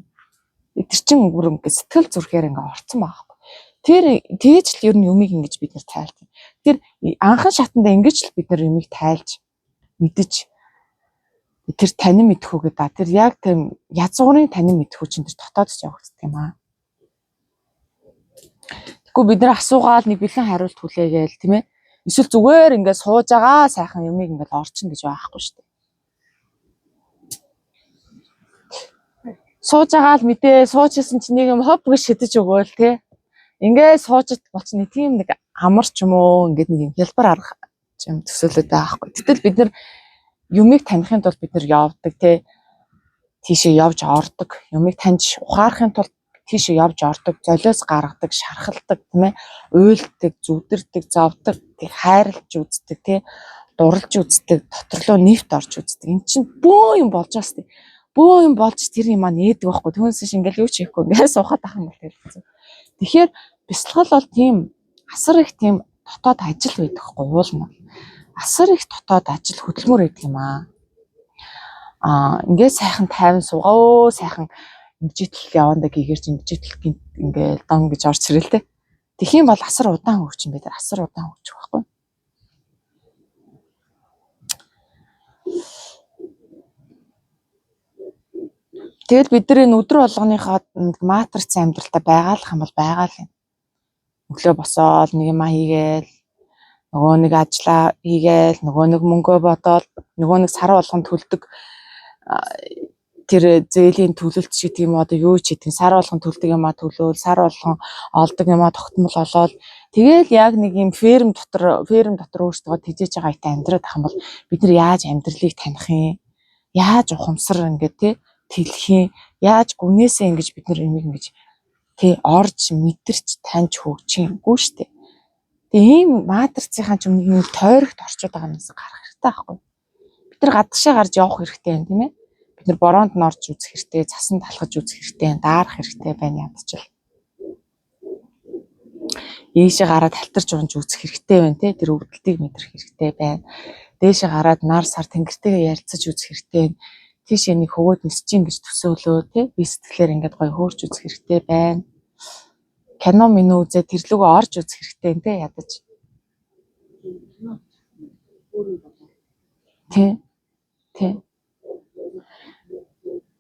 Тэр чин бүр ингэ сэтгэл зүрхээр ингэ орцсон байгаа байхгүй. Тэр тэгж л ер нь юмыг ингэж бид нар тайлдаг. Тэр анхан шатанда ингэж л бид нар юмыг тайлж мэдэж тэр танин мэдхүүгээ да тэр яг тийм язгуурын танин мэдхүү чинь тэр дотоод ч явагддаг юм аа. Тэгэхгүй бид нар асуугаал нэг бэлэн хариулт хүлээгээл тийм ээ. Эсвэл зүгээр ингээд сууж байгаа сайхан юмыг ингээд орчин гэж байхгүй шүү дээ. Сууж байгаа л мэдээ суужсэн чинь нэг юм хоп гэж шидэж өгөөл тий. Ингээд суужт болчихно тийм нэг амар ч юм уу ингээд нэг юм хялбар арга юм төсөөлөд байхгүй. Гэтэл бид нар юмыг таних тулд бид нар явдаг тий. Тийшээ явж ордог. Юмыг таньж ухаарахын тулд тийшээ явж ордог, золиос гаргадаг, шархалдаг тийм ээ. Уйлдаг, зүвдэрдэг, зовдөг, хайрлж үздэг тий. Дурлж үздэг, дотор руу нэвт орж үздэг. Эн чинь бөө юм болж байгаа сте. Бөө юм болж тэр юм аа нээдэг байхгүй. Түүнээс шиг ингээл юу ч хийхгүй ингээд суухад ах юм бол хэлсэн. Тэгэхээр бясалгал бол тийм асар их тийм дотоод ажил байдаг хгүй уулна. Асар их дотоод ажил хөдөлмөр байдаг юм аа. Ингээд сайхан тайван суугаа сайхан имжитэл явандаа гэгэрч имжитэл ингээл дон гэж орч ирэл тэ. Тэгхийн бол асар удаан хөвчин бид асар удаан хөвчих байхгүй. Тэгэл бид нар энэ өдөр болгоныхоо матриц амьдралтай байгаалах юм бол байгаал юм. Өглөө босоод нэг юм хийгээл, нөгөө нэг ажиллаа хийгээл, нөгөө нэг мөнгөө бодоод, нөгөө нэг сар болгон төлдөг тэр зээлийн төлөлт шиг тийм одоо юу ч гэдэг сар болгон төлдөг юмаа төлөөл, сар болгон олдог юмаа тогтмол олоод тэгэл яг нэг юм ферм дотор өөртөө тэжээж байгаа хаятай амьдраад ах юм бол бид нар яаж амьдралыг таних юм? Яаж ухамсар ингээд тий тэлэх юм? Яаж гүнээсээ ингэж бид нар энийг ингэж тий орж мэдэрч таньж хөгжихгүй штэ. Тэгээ ийм матрицынхаа ч нэг юм тойрогт орчод байгаа юмс гарах хэрэгтэй байхгүй. Бид нар гадагшаа гарч явах хэрэгтэй юм тийм ээ. Бид нар бороонд нь орж үзэх хэрэгтэй, цасанд талхаж үзэх хэрэгтэй, даарах хэрэгтэй байна ядчил. Ийшээ гараад халтарч унж үзэх хэрэгтэй байна тий. Тэр өвдөлтийг мэдрэх хэрэгтэй байна. Дээшээ гараад нар сар тэнгэртэйгээ ярилцаж үзэх хэрэгтэй байна. Тийшээ нэг хөвгөд нисчин гэж төсөөлөө тий. Би сэтгэлээр ингээд гоё хөөрч үзэх хэрэгтэй байна. Кино минь үзээ тэрлүүгөө орж үзэх хэрэгтэй нэ ядаж. Тий.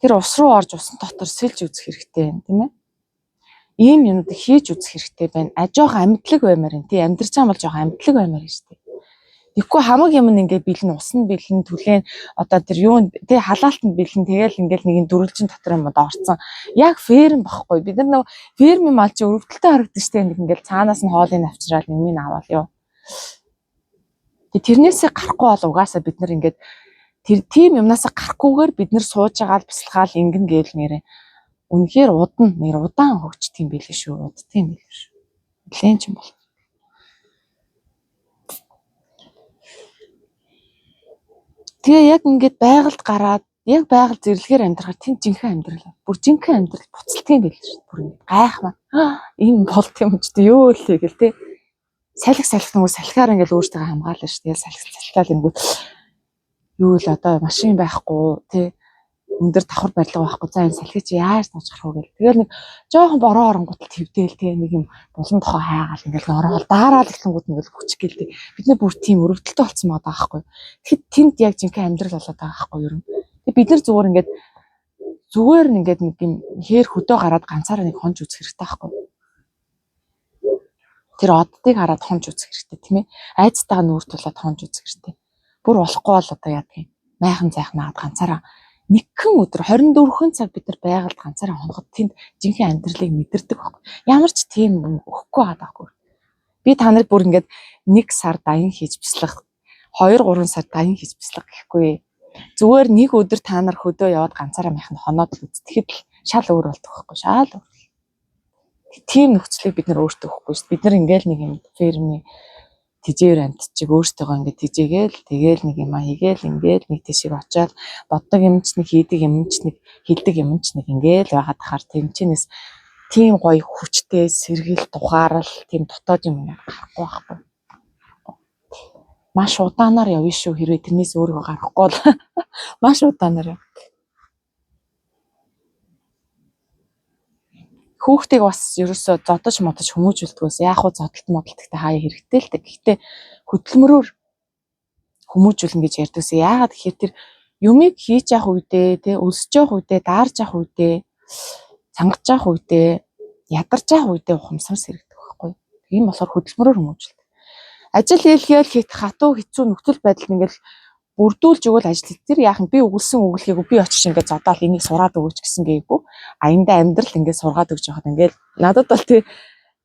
Тэр ус руу орж усан дотор сэлж үзэх хэрэгтэй юм тийм ээ. Ийм юмнуудыг хийж үзэх хэрэгтэй байна. Жоох амьдлаг баймаар юм тий. Амьдарч байгаа бол жоох амьдлаг баймаар юм шүү дээ. Тэгэхгүй хамаг юм ингээд бэлэн усан бэлэн түлэн одоо тэр юу тий халаалтанд бэлэн тэгэл ингээд нэг юм дөрвөлжин дотор юм орцсон. Яг ферм багхгүй. Бид нар нөгөө фермийн мал чи өрөвдөлтөй харагдаж штэ ингээд цаанаас нь хоолыг авчраад юмыг аваад юу. Тэрнээсээ гарахгүй бол угаасаа бид нар ингээд тэр тийм юмнаас гарахгүйгээр бид нар сууж байгаа бясалгаал ингэн гээл нэрээ. Үнэхээр удаан хөгждөг юм билээ шүү. Уддаг юм билээ шүү. Нэлээд ч юм бол. Тэгээ яг ингээд байгальд гараад яг байгаль зэрлэгээр амьдрахаар тэнд жинхэнэ амьдрал. Бүр жинхэнэ амьдрал буцалдаг юм билээ шүү. Бүр ингээд гайхмаа. Ийм болт юм ч дээ юу л гэл тээ. Салхи нөгөө салхиар ингээд өөртөө хамгаална шүү. Тэгээ салхиал ингээд юу л одоо машин байхгүй тий өндөр давхар барилга байхгүй за энэ салхи чи яаж тооч гарах вэ гэл. Тэгэл нэг жоохон бороо оронгуудад твдэл тий нэг юм булан тохоо хайгаал ингээл ороод дараал ихлэнгүүд нэг хүч гэлтэй. Бид нар бүр тийм өрөвдөлтөй болсон байгаа байхгүй. Тэгэхэд тэнд яг жинхэнэ амьдрал болоод байгаа байхгүй юу. Тэг бид нар зүгээр ингээд нэг юм хээр хөдөө гараад ганцаараа нэг хонж үзэх хэрэгтэй байхгүй. Тэр оддыг хараад хонж үзэх хэрэгтэй тийм ээ. Айцтайгаа нүүр тулаад хонж үзэх хэрэгтэй. Бүр болохгүй бол одоо яадаг юм. Майхан зайхнаад ганцаараа нэгэн өдөр 24 цаг бид нар байгалд ганцаараа хоноход тэнд жинхэнэ амьдралыг мэдэрдэг байхгүй. Ямар ч тийм өгөхгүй байгаа байхгүй. Би та нарыг бүр ингээд 1 сар даян хийж бяцлах, 2-3 сар даян хийж бяцлах гэхгүй. Зүгээр нэг өдөр та нар хөдөө яваад ганцаараа майханд хоноод л үзтгэхэд л шал өөр болдог байхгүй. Шал өөр. Тийм нөхцөлийг бид нар өөртөө өгөхгүй шүү. Бид нар ингээл нэг юм фермийн тижээр амтчиг өөртөөгөө ингээд тижээгээл тэгээл нэг юм хийгээл ингээл нэг тийшээ очиад боддог юм ч нэг хийдэг юм ч нэг хилдэг юм ч нэг ингээл байгаад тахаар тэмчэнээс тийм гоё хүчтэй сэргийл тухаарал тийм дотоод юм гарахгүй байхгүй. Маш удаанаар явна шүү хэрвээ тэрнээс өөрөө гарахгүй бол маш удаанаар яв. Хүүхдийг бас ерөөсөө зодож модож хүмүүжүүлдэгээс яг хуу зодтолт модтолттой хаяа хэрэгтэй л дээ. Гэхдээ хөдөлмөрөөр хүмүүжүүлнэ гэж ярьдагс. Яагаад гэхээр тэр юмыг хийж явах үедээ, тэ өлсөж явах үедээ, даарж явах үедээ, цангаж явах үедээ, ядарч явах үедээ ухамсар сэргдэг байхгүй. Тийм болохоор хөдөлмөрөөр хүмүүжүүлдэг. Ажил хийлгээл хийх хатуу хэцүү нөхцөл байдалд ингээл бүрдүүлж өгөөл ажил тэр яахан би өгүүлсэн өгүүлгийг би очиж ингээд зодоол энийг сураад өгөөч гэсэн гээгүй. Аяндаа амьдрал ингээд сургаад өгч явахад ингээд надад бол тий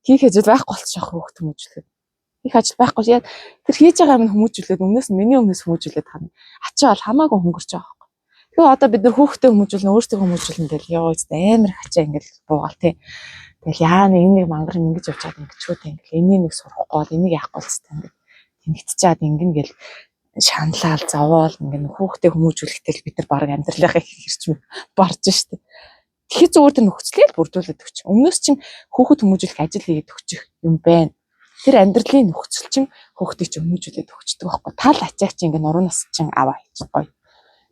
хийх ажил байхгүй болчих хөөхт хүмүүжлэхэд. Их ажил байхгүй яа тэр хийж байгаа юм хүмүүжүүлээд өмнөөс нь миний өмнөөс хүмүүжүүлээд харна. Ачаа бол хамаагүй хөнгөрч байгаа байхгүй. Тэгээ одоо бид нар хөөхтэй хүмүүжүүлнэ өөртөө хүмүүжүүлнэ гэл ёо амар хачаа ингээд буугаал тий. Тэгэл яа нэг мангар ингэж явж байгаа ингэж шүү тий ингээд энийг нэг сурахгүй бол энийг яахгүй л хэвээр ингээд тэнэгтчиад ингэн гэл шаналал заваал ингээд хүүхдээ хүмүүжүүлэхдээ л бид нар баг амьдралынхаа хэрчм барж штэ. Тэгэхэд зүгээр тэр нөхцөлийг бүрдүүлээд өгч. Өмнөөс чинь хүүхэд хүмүүжүүлэх ажил хийгээд өгчих юм байна. Тэр амьдралын нөхцөл чинь хүүхдийг ч хүмүүжүүлээд өгчдөг байхгүй. Тал ачаагч ингээд нуруу нас чинь аваа хийж гоё.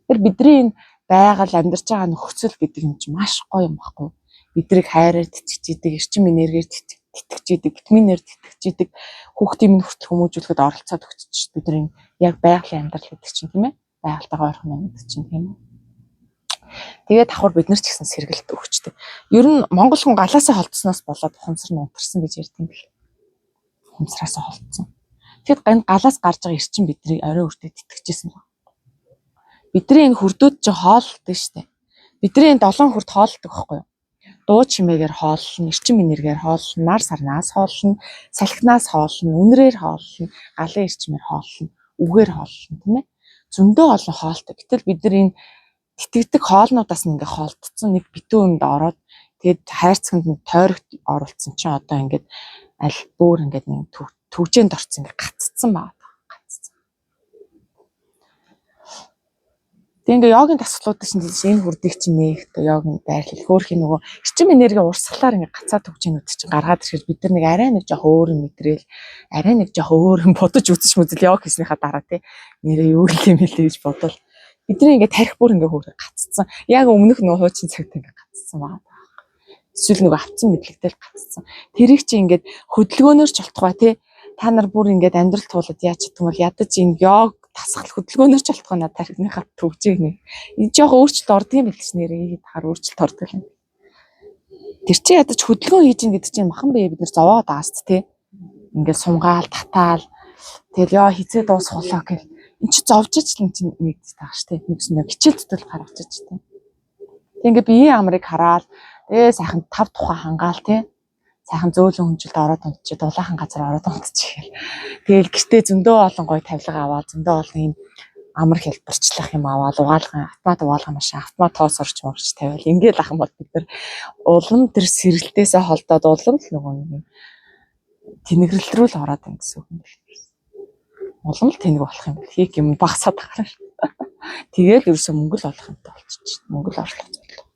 Тэр бидний энэ байгаль амьдарч байгаа нөхцөл гэдэг юм чинь маш гоё юм байхгүй. Бидрийг хайраар тэтгэжидэг, эрчим энергиэр тэтгэжидэг, витаминээр тэтгэжидэг, хүүхдийн нөхцөл хүмүүжүүлэхэд оролцоод өгч бид нар яг байгалийн амьдрал гэдэг чинь тийм ээ. Байгальтайгаа ойрхон байдаг чинь тийм ээ. Тэгээд давхар бид нар ч гэсэн сэргэлт өгчтэй. Ер нь монгол хүн галаасаа холдсноос болоод ухамсар нь унтарсан гэж ярьд юм бэл. Ухамсараасаа холдсон. Тэгэд гань галаас гарч байгаа эрчин бидний орой үрдэд итгэжсэн байна. Бидний энэ хүрдүүд чи хооллдог штэ. Бидний энэ 7 хүрд хооллдог байхгүй юу? Дуу чимээгээр хооллно, эрчим энергээр хооллно, нар сарнаас хооллно, салхинаас хооллно, үнрээр хооллно, галын эрчмээр хооллно, үгээр хооллно тийм ээ. Зөндөө олон хоолтой. Гэтэл бид нар энэ тэтгдэг хоолнуудаас нь ингээ хоолтцсон нэг битүү юмд ороод тэгээд хайрцагт нэг тойрогт оруулсан чинь одоо ингээд аль бүр ингээд нэг төвжээнд орсон ингээ гаццсан байна. Тэгээ ингээ йогийн дасгалууд чинь энэ хүрдийг чинь нээх одоо йогийн байрлал хөөрхийн нөгөө эрчим энерги урсгалаар ингээ гацаад төвчнүүд чинь гаргаад ирэхэд бид нар нэг арай нэг жоох өөр юм мэдрээл арай нэг жоох өөр юм бодож үзэж мүзэл йог хийснийхаа дараа тий нэрээ юу юм хэлээ гэж бодвол бидний ингээ тарих бүр ингээ хөөрө гаццсан. Яг өмнөх нөгөө хуучин цагт ингээ гаццсан байна. Эсвэл нөгөө авцсан мэдлэгтэй л гаццсан. Тэрийг чи ингээд хөдөлгөөнөөр ч болтугай тий та нар бүр ингээд амьдрал туулаад яаж чаддаг юм бол ядаж энэ йог тасгал хөдөлгөөнөөр ч болтугай надад тархиныхаа төгжээг нэ. Энэ жоох өөрчлөлт ордог юм билж нэрээ тахаар өөрчлөлт ордог юм. Тэр чи ядаж хөдөлгөөн хийж ин гэдэг чинь махан бие бид нар зовоогоо дааст тий. Ингээд сумгаал татаал тэгэл ёо хизээ дуусхолоо гэл эн чи зовж ич л чинь нэгдэж байгаа ш тий. Нэгснэ хичээл зүтэл гаргаж ич тий. Тэг ингээд биеийн амрыг хараад сайхан 5 тухай хангаал тий. Сайхан зөөлөн хүнжилд ороод унтчих, дулаахан газар ороод унтчих. Тэгэл гэртээ зөндөө олон гой тавилга аваад зөндөө олон юм амар хэлбэрчлэх юм аваад угаалгын автомат угаалгын машин автомат тоос орч морч тавиал ингээл ах юм бол бид нар улам тэр сэргэлтээсээ холдоод улам л нөгөө нэг тэнэглэл рүү л ороод байна гэсэн үг юм байна. Улам л тэнэг болох юм бэл хийх юм багасаад байгаа юм. Тэгэл ерөөсөө мөнгө л олох юмтай болчихчих. Мөнгө л орлох зүйл.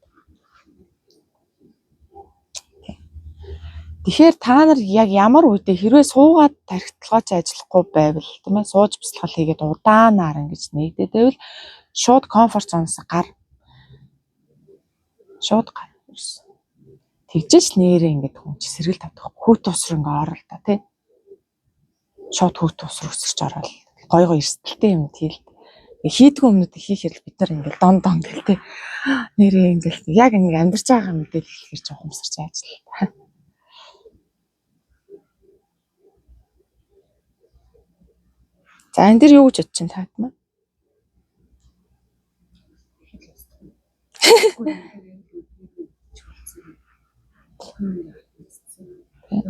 Тэгэхээр та нар яг ямар үедээ хэрвээ суугаад тархитлагаач ажиллахгүй байвал тийм ээ сууж бясалгал хийгээд удаанаар ингэж нэгдээд байвал шууд комфорт зоноос гар шууд гар ирсэн. Тэгжээч нэрээ ингэж хүн чи сэргэл тавдах хүүт усруу ингэ орол та тий. Шууд хүүт усруу өсөрч орол гой гой эрсдэлтэй юм тийл хийдгүү өмнөд хийхээр бид нар ингэ дон гэл тий. Нэрээ ингэ яг ингэ амьдарч байгаа мэдээлэл хэлэхэр ч ухамсарч ажиллаа. За энэ дэр юу гэж бодож чинь таадмаа?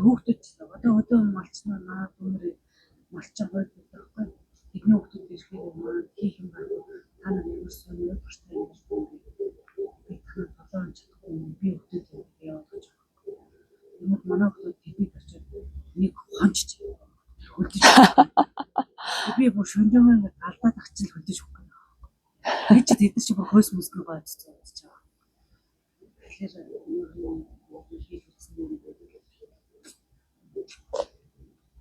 Хүүхдүүд одоо малчнаа маа өнөр малчаа хойд байхгүй. Бидний хүүхдүүд ирэхээр маа хийх юм байна. Та нар ерөөсөө юу буртай юм бэ? Би танаа толгойн чадахгүй би хүүхдүүд яваад гэж байна. Юм манай хүүхдүүд тэдний очиод нэг хончч хөлдөж. Би бүр шөндөмөр алдаад агчил хөлдөж өгөх юм. Би ч тэд нар чи бүр хөөс мөсгөө гоцож байгаа. Тэгэхээр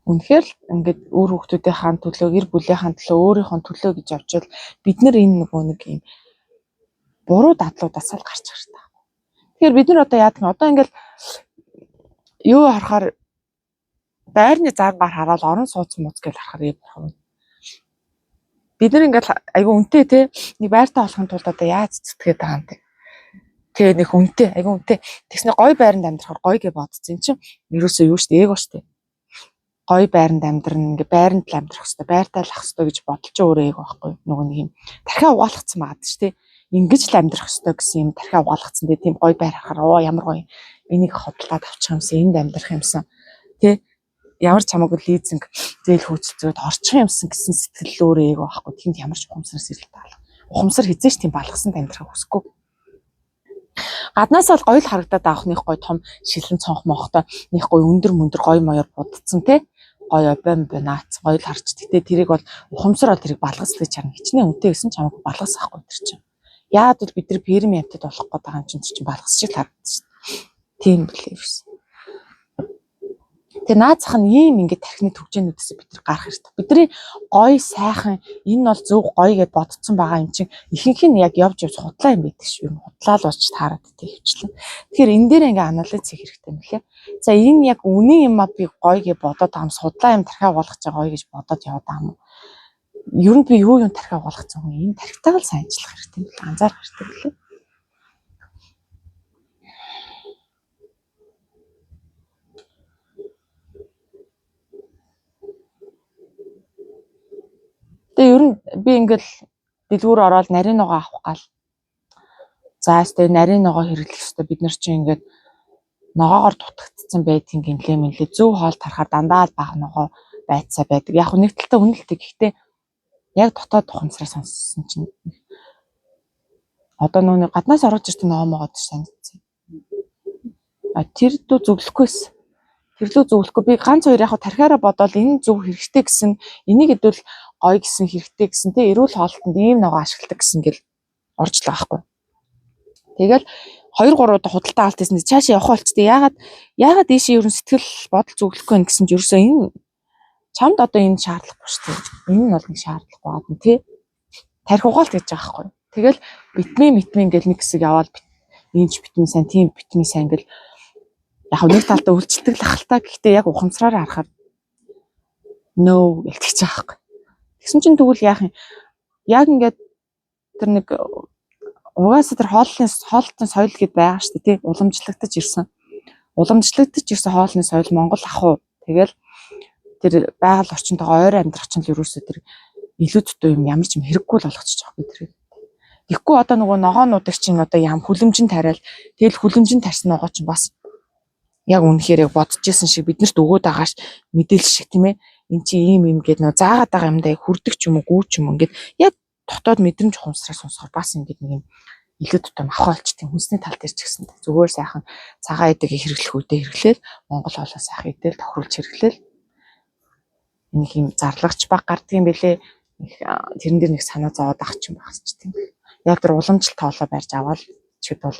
Үнэхээр ингээд өөр хүүхдүүдийн төлөө, гэр бүлийнхаа төлөө, өөрийнхөө төлөө гэж явжвал бид нар энэ нөгөө нэг юм буруу дадлуудаас л гарч гардаг. Тэгэхээр бид нар одоо яадаг вэ? Одоо ингээд юу харахаар байрны заргаар хараад орон сууц мууц гэж харахаар юм байна. Бид нар ингээд айгүй үнэтэй те нэг байртаа болохын тулд одоо яаж зүтгээд байгаа юм те. Тэгээ нэг үнэтэй айгүй үнэтэй. Тэгснэ гой байранд амьдрахаар гой гэж бодсон. Эн чинь ерөөсөө юу штэ эго штэ. Гой байранд амьдрна ингээ байранд л амьдрах хэвээр байртаа л ах хэвээр гэж бодолч өөрөө эго байхгүй нөгөө нэг юм тархиа угаалгацсан байгаа ч тий ингэж л амьдрах хэвээр гэсэн юм тархиа угаалгацсан тий тийм гой байр харахаар ямар гоё энийг хотлоод авчих юмсан энд амьдрах юмсан тий ямар ч хамаагүй лизинг зээл хөөцөлцөөд орчих юмсан гэсэн сэтгэл өөрөө эго байхгүй тэнд ямар ч ухамсараас ирэл таалах ухамсар хизээч тийм балгасанд амьдрах хүсэхгүй гаднаас бол гоё л харагдаад авахных гоё том шилэн цонх мохтой них гоё өндөр гоё моёор будцсан тий гоё бомбонаац гоё л харч. Гэтэ тэрийг бол ухамсар бол тэрийг балгаслаж чарна. Хичнээн үнэтэй гэсэн ч хамаагүй балгас ахгүй тэр чинь. Яад бол бид нар премиумтад болох гээд байгаа юм чинь тэр чинь балгас шиг харагдаж шин. Тийм билээ ерөөс. Тэгээ наацх нь ийм ингээд тархины төвчнүүдээс бид нар гарах хэрэгтэй. Бидний гоё сайхан энэ бол зөв гоё гэд бодцсон байгаа юм чинь ихэнх нь яг явж худлаа юм байдаг шүү. Юу худлаа л болж таарад тий хвчлэн. Тэгэхээр энэ дээр ингээ анализ хийх хэрэгтэй юм лээ. За энэ яг үнэн юм а би гоё гэж бодоод байгаа юм судлаа юм тархиа угаалгаж байгаа гоё гэж бодоод яваад байгаа юм. Ер нь би юу тархиа угаалгацсан юм энэ тархитайгаа л сайн ажиллах хэрэгтэй юм байна. Анзаарах хэрэгтэй билээ. Тэгээ ер нь би ингээл дэлгүүр ороод нарийн ногоо авах гал. За өстэй нарийн ногоо хэрэглэх ёстой. Бид нар чинь ингээд ногоогоор дутагдсан байдгийн гинлээ мэлээ зөв хоол тарахаар дандаа л бага ногоо байцаа байдаг. Яг нэг талтай үнэлдэг. Гэхдээ яг дотоод ухамсараа сонссон чинь одоо нүүний гаднаас орж ирсэн ногоо могоод санагдсан. Тэр дүү зөвлөхгүйс. Тэр лүү зөвлөхгүй би ганц хоёр яг тархиараа бодоол энэ зөв хэрэгтэй гэсэн энийг хэдүүл гоё гэсэн хэрэгтэй гэсэн тэ эрүүл хоолтонд ийм ногоо ашигладаг гэсэн гэл оржлоо байхгүй. Тэгэл 2 3 удаа худалдаа авалт хийсэн. Цаашаа явах болчтой. Яагаад ийшээ ерөн сэтгэл бодол зөвлөхгүй байх гэсэн ч ерөөсөө энэ чамд одоо энэ шаардлагагүй шүү дээ. Энэ нь бол нэг шаардлага байгаа юм тий. Тархи угаалт гэж байгаа байхгүй. Тэгэл витамин гэл нэг хэсэг яваал энэч витамин сайн, тийм витамин сайн гэл яг нэг талдаа үйлчлдэг л ахaltaа. Гэхдээ яг ухамсараар харахад no гэлтэж байгаа байхгүй. Тэгсэн чинь тэгвэл яах юм? Яг ингээд тэр нэг угаасаа тэр хоолтын соёл гэдээ байгаа шүү дээ тий. Уламжлагдаж ирсэн хоолны соёл Монгол ах уу. Тэгэл тэр байгаль орчинтойгоо ойр амьдрах чинь л ерөөсөө тэр илүү дутуу юм ямар ч юм хэрэггүй л болгочих жоох би тэр. Тэгэхгүй одоо нөгөө ногоонуудыг чинь одоо ям хүлэмжин тариал тэгэл хүлэмжин тарьсан ногоо чинь бас яг үнэхээр яг бодож исэн шиг биднэрт өгөөд байгааش мэдээлэл шиг тийм ээ. Эн чи ийм юм гээд нөө заагаад байгаа юмдаа хүрдэг ч юм уу гүү ч юм ингээд яг дотоод мэдрэмж ухамсараа сонсохоор бас ингээд нэг юм илүү дутуу авах болч тийм хүнсний тал дээр ч гэсэн зүгээр сайхан цагаан эдэгээ хэрэглэх үедээ хэрэглээл Монгол хоолоо сайхан идэл тохируулж хэрэглээл нэг юм зарлагч баг гардгийн бэлээ тэрэн дээр нэг санаа зовоод ах ч юм багс ч тийм. Яг тэр уламжлалт тоолоо барьж аваад чид бол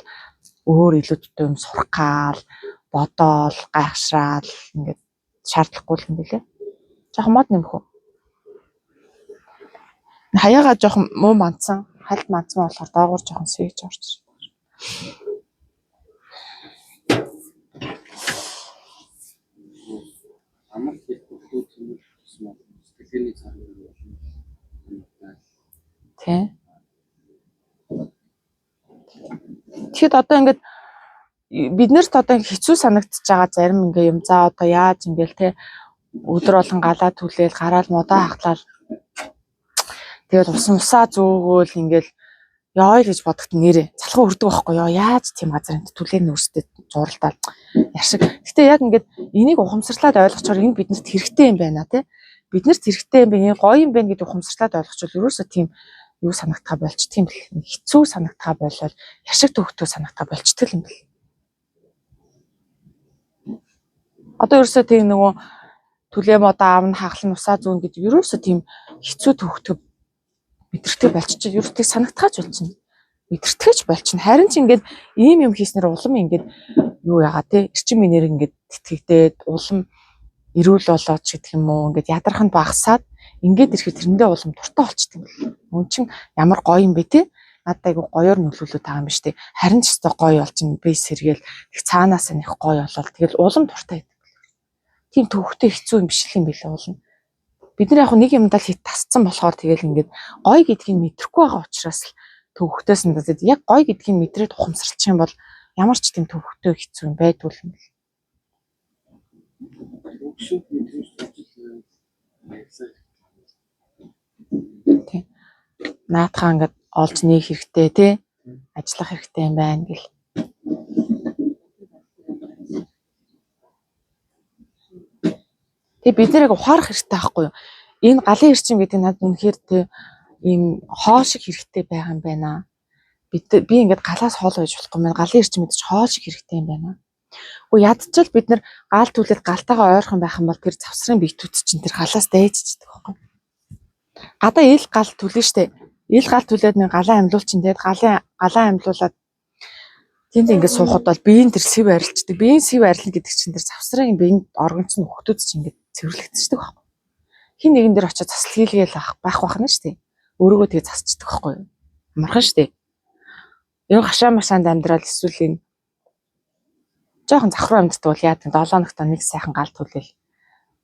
өөр илүү дутуу юм сурах гал бодоол гайхшраал ингээд шаардлахгүй юм бэлээ. Жохо мод нэмэх үү? Хаягаа жоохон муу мандсан, хальт мандсан болохоор доогуур жоохон сэгж орж. Амар их хөдөлгөөний зүйл сэтгэлийн цаана болно. Тэ. Тэгэхэд одоо ингээд биднэрт одоо хэцүү санагдчихж байгаа зарим ингээ юм. За одоо яаж ингээл те өдөр болгон галаа түлээл гараал модаа хахлал тэгэл усаа зөөгөөл ингээл яа гэж бодохт нэрээ залхуу өрдөг байхгүй ёо яаж тийм газар энэ түлээн өөрсдөд зуралдаал яшиг. Гэтэ яг ингээд энийг ухамсарлаад ойлгочоор энэ биднэрт хэрэгтэй юм байна те. Биднэрт хэрэгтэй юм бэ, гоё юм байна гэдэг ухамсарлаад ойлгочвол ерөөсөө тийм юу санагтаа болч тийм л хэцүү санагтаа болол яшиг төвхтөө санагтаа болчтой юм бэл. Одоо ерөөсөө тийм нөгөө түлээ модаа аавн хахлын усаа зүүн гэдэг ерөөсөө тийм хэцүү төвхтөө мэдэртэй болчихчих ерөөсөө санагтаач болчихно. Мэдэртгэж болчихно. Харин ч ингээд ийм юм хийснээр улам ингээд юу яагаад те эрчим минер ингээд тэтгэгдээд улам эрүүл болоод ч гэдэг юм уу ингээд ядархан багасаад ингээд ирэхэд тэрэндээ улам дуртай болчт юм бэл. Үн чин ямар гоё юм бэ те? Надад айгу гоёор нөлөөлөд байгаа юм биш те. Харин ч өстой гоё болж ин би сэргээл их цаанаас нь их гоё болол тэгэл улам дуртай байдаг. Тийм төвхтэй хэцүү юм биш л юм билээ улам. Бид нар яг нэг юмдаа л хит тасцсан болохоор тэгэл ингээд гоё гэдгийг мэдрэхгүй байгаа учраас л төвхтөөс нь яг гоё гэдгийг мэдрээд ухамсарлах юм бол ямар ч тийм төвхтөө хэцүү юм байдгүй юм бэл. Тэ. Наадхаа ингээд олж нээх хэрэгтэй те. Ажиллах хэрэгтэй юм байна гэл. Тэгээ бид нэрийг ухаарах хэрэгтэй байхгүй юу? Энэ галын эрчим гэдэг нь надад үнэхээр те ийм хоол шиг хэрэгтэй байгаа юм байна. Би ингээд галаас хоол байж болохгүй юм. Галын эрчим гэдэг чинь хоол шиг хэрэгтэй юм байна. Уу ядчил бид нар гал түлээд галтайгаа ойрхон байх юм бол тэр завсрын биетүүд чинь тэр галаас дайжчихдаг байхгүй. Гадаа ил гал түлэн штэ. Ил гал түлээд нэг галаа амьлуул чинь тэгээд галаа амьлуулад тэнд ингээд суухад бол биеийн тэр сэв арилчдаг. Биеийн сэв арилна гэдэг чинь тэр завсрын биеийн органч нь хөвтөд чинь ингээд цэвэрлэгдчихдэг байхгүй. Хин нэгэн дээр очиод засал хийлгээл байх бахна штэ. Өөрийгөө тэгээ засчдаг байхгүй. Амархан штэ. Энэ гашаа машаанд амьдрал эсвэл энэ жоохон завхруу амьддаг бол яа гэв 7 хоногт нэг сайхан гал түлээл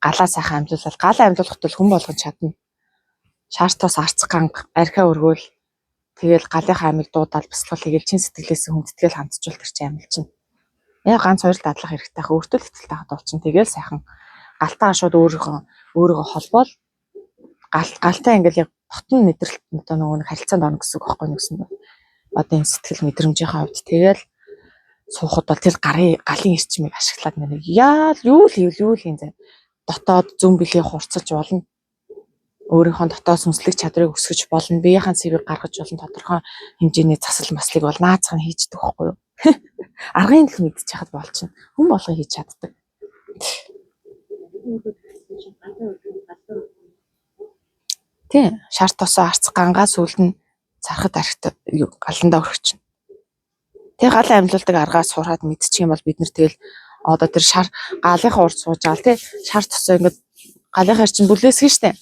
галаа сайхан амьлуулаад галаа амьлуулахад бол хүн болгон чадна. Шаартаас арцах ганг архиа өргөөл тэгэл галынхаа амиг дуудаал бясалгал хийгээл чин сэтгэлээс хүндтгэл хандчул тэр чи амил чинь. Яг ганц хоёр дадлах хэрэгтэй хаа өөртөө л ихтэй хаад болчин тэгэл сайхан галтаа шууд өөрийгөө холбоол галтай ингээл яг дотн мэдрэлт одоо нөгөө нэг харилцаанд орно гэсэн үг байхгүй нэгсэн байна. Одоо энэ сэтгэл мэдрэмжийн хувьд тэгэл суухад бол тэр галын эрчмийг ашиглаад нэг яал юу л юм зэ дотоод зүн билээ хурцлж болно. Өөрийнхөө дотоод сүнслэг чадрыг өсгөж болно. Биеийн цэвийг гаргаж болно. Тодорхой хэмжээний засал маслыг бол наацхан хийждэг байхгүй юу? Аргын л мэдчихад болчихно. Хүн болгоо хийж чаддаг. Тий, шар тосоо арц гангаа сүлд нь цархад архит галандаа өргөчнө. Тэг гал амьлуулдаг аргаа сураад мэдчих юм бол бид нэр тэгэл одоо тэр шар галынхаа урд сууж байгаа тий шар тосоо ингээд галынхаа чинь бүлээсгэн штэ.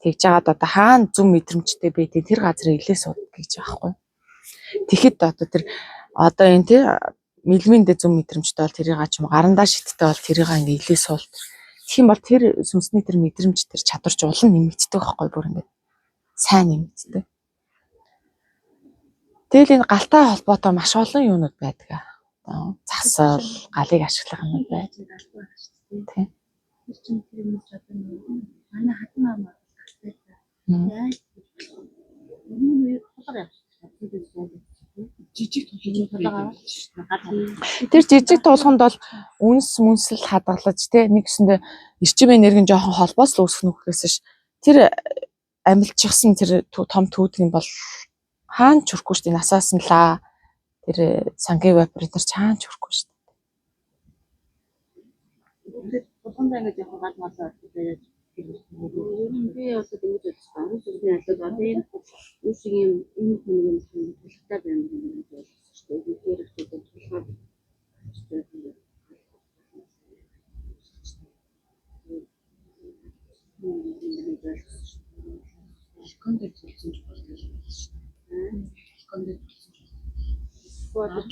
Тэгж жагаад одоо хаана зүм мэдрэмжтэй бэ тэр газрын илээ сууд гэж байхгүй. Тэгэхэд одоо тэр одоо энэ тий мэлминдээ зүм мэдрэмжтэй бол тэрийг ч юм гарандаа шиттэй бол тэрийг ингээ илээ суул. Тэгэх юм бол тэр сүнсний тэр мэдрэмж тэр чадварч улан нэмэгддэг байхгүй бүр ингээд сайн нэмэгддэг. Тэгэл энэ галтай холбоотой маш олон юмнууд байдаг. Одоо засал, галыг ашиглах юмуд байж. Тийм. Тэр чинь тэр юм одоо манай хатан амаа галтай. Яаж юм хулгай жижиг тулгын тэр жижиг тулганд бол үнс мүнсэл хадгалж тий нэгсэндээ эрчим энергийн жоохон холбоос л үүсэх нөхрөөс ш тэр амилчихсан тэр том түүдгийн бол хаан ч хүрхгүй шүү дээ насаас нь лаа тэр сангийн вапоратор чаан ч хүрхгүй шүү дээ. Тулганд ингэж яг гал малаа тэгээд би одоо ингэж бодсон. Үнэхээр одоо энэ үе шиг юм тултай байна гэж бодсон шүү дээ. Тэр их тулгаар кондер төлсөн ч болдог юм шүү дээ. Кондер төлсөн ч болдог.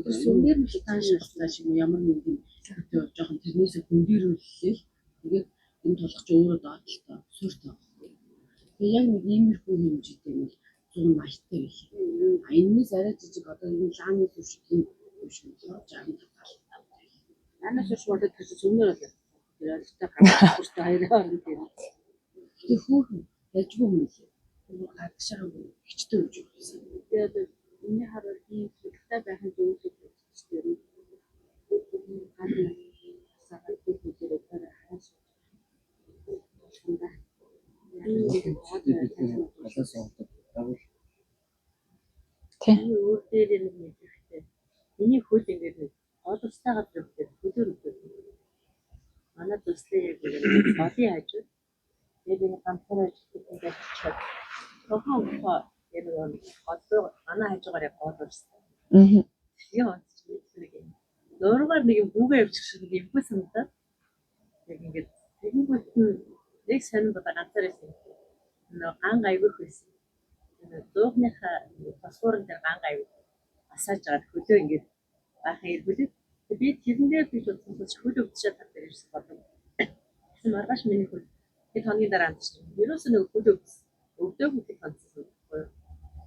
Тэр сүнээр нь таашаалтай шиг ямар нэгэн жоохон тэрнээсээ гүндэрүүлээ. Тэгээд энэ тулгач өөрөө доотлоо сүртэй. Тэгээ яг нэг иймэрхүү хэмжээтэй нэг 180-тай гэх юм. Энэс арай жижиг одоо энэ лааны сүршиг юм шиг жаам таталтай. Анаас ч болоод тэр сүнээр бол тэр алтай гарах хүртэл хоёроо орно тийм. Тэгээ хөөхөн яжгүй юм лээ. Тэр гадагшаа хичтэй үж өгсөн. Тэгээ одоо энэ хараа тийм хэрэгтэй байх нь зөв үү гэж тийм. Миний хөл ингээд одостойгоо зөвхөн хөдөр манай төслийг яг бодын хажууд яг энэ ганцаараа ингээд чад тохон яг одоо манай хажуугаар яг гоодорсон. Яа нөрөөр нэг юм бүгэ явчих шиг юм байсан да. Яг ингээд тэгэнгүүт нэг сайн бодоо ганцаар байсан. Нөө ганг айгүйх байсан. Зөөхнийхээ паспортын дээр ганг айгүй асааж байгаа хөлөө ингээд баахан иргүүлээ. Би тэрэндээ би бодсон ч хөл өвдөж татдаг гэсэн бодлоо. Тэгсэн маргааш миний хөл хэд хоногийн дараа амтсан. Ерөөсөө нэг хөл өвдөг гэдэг онцсон байхгүй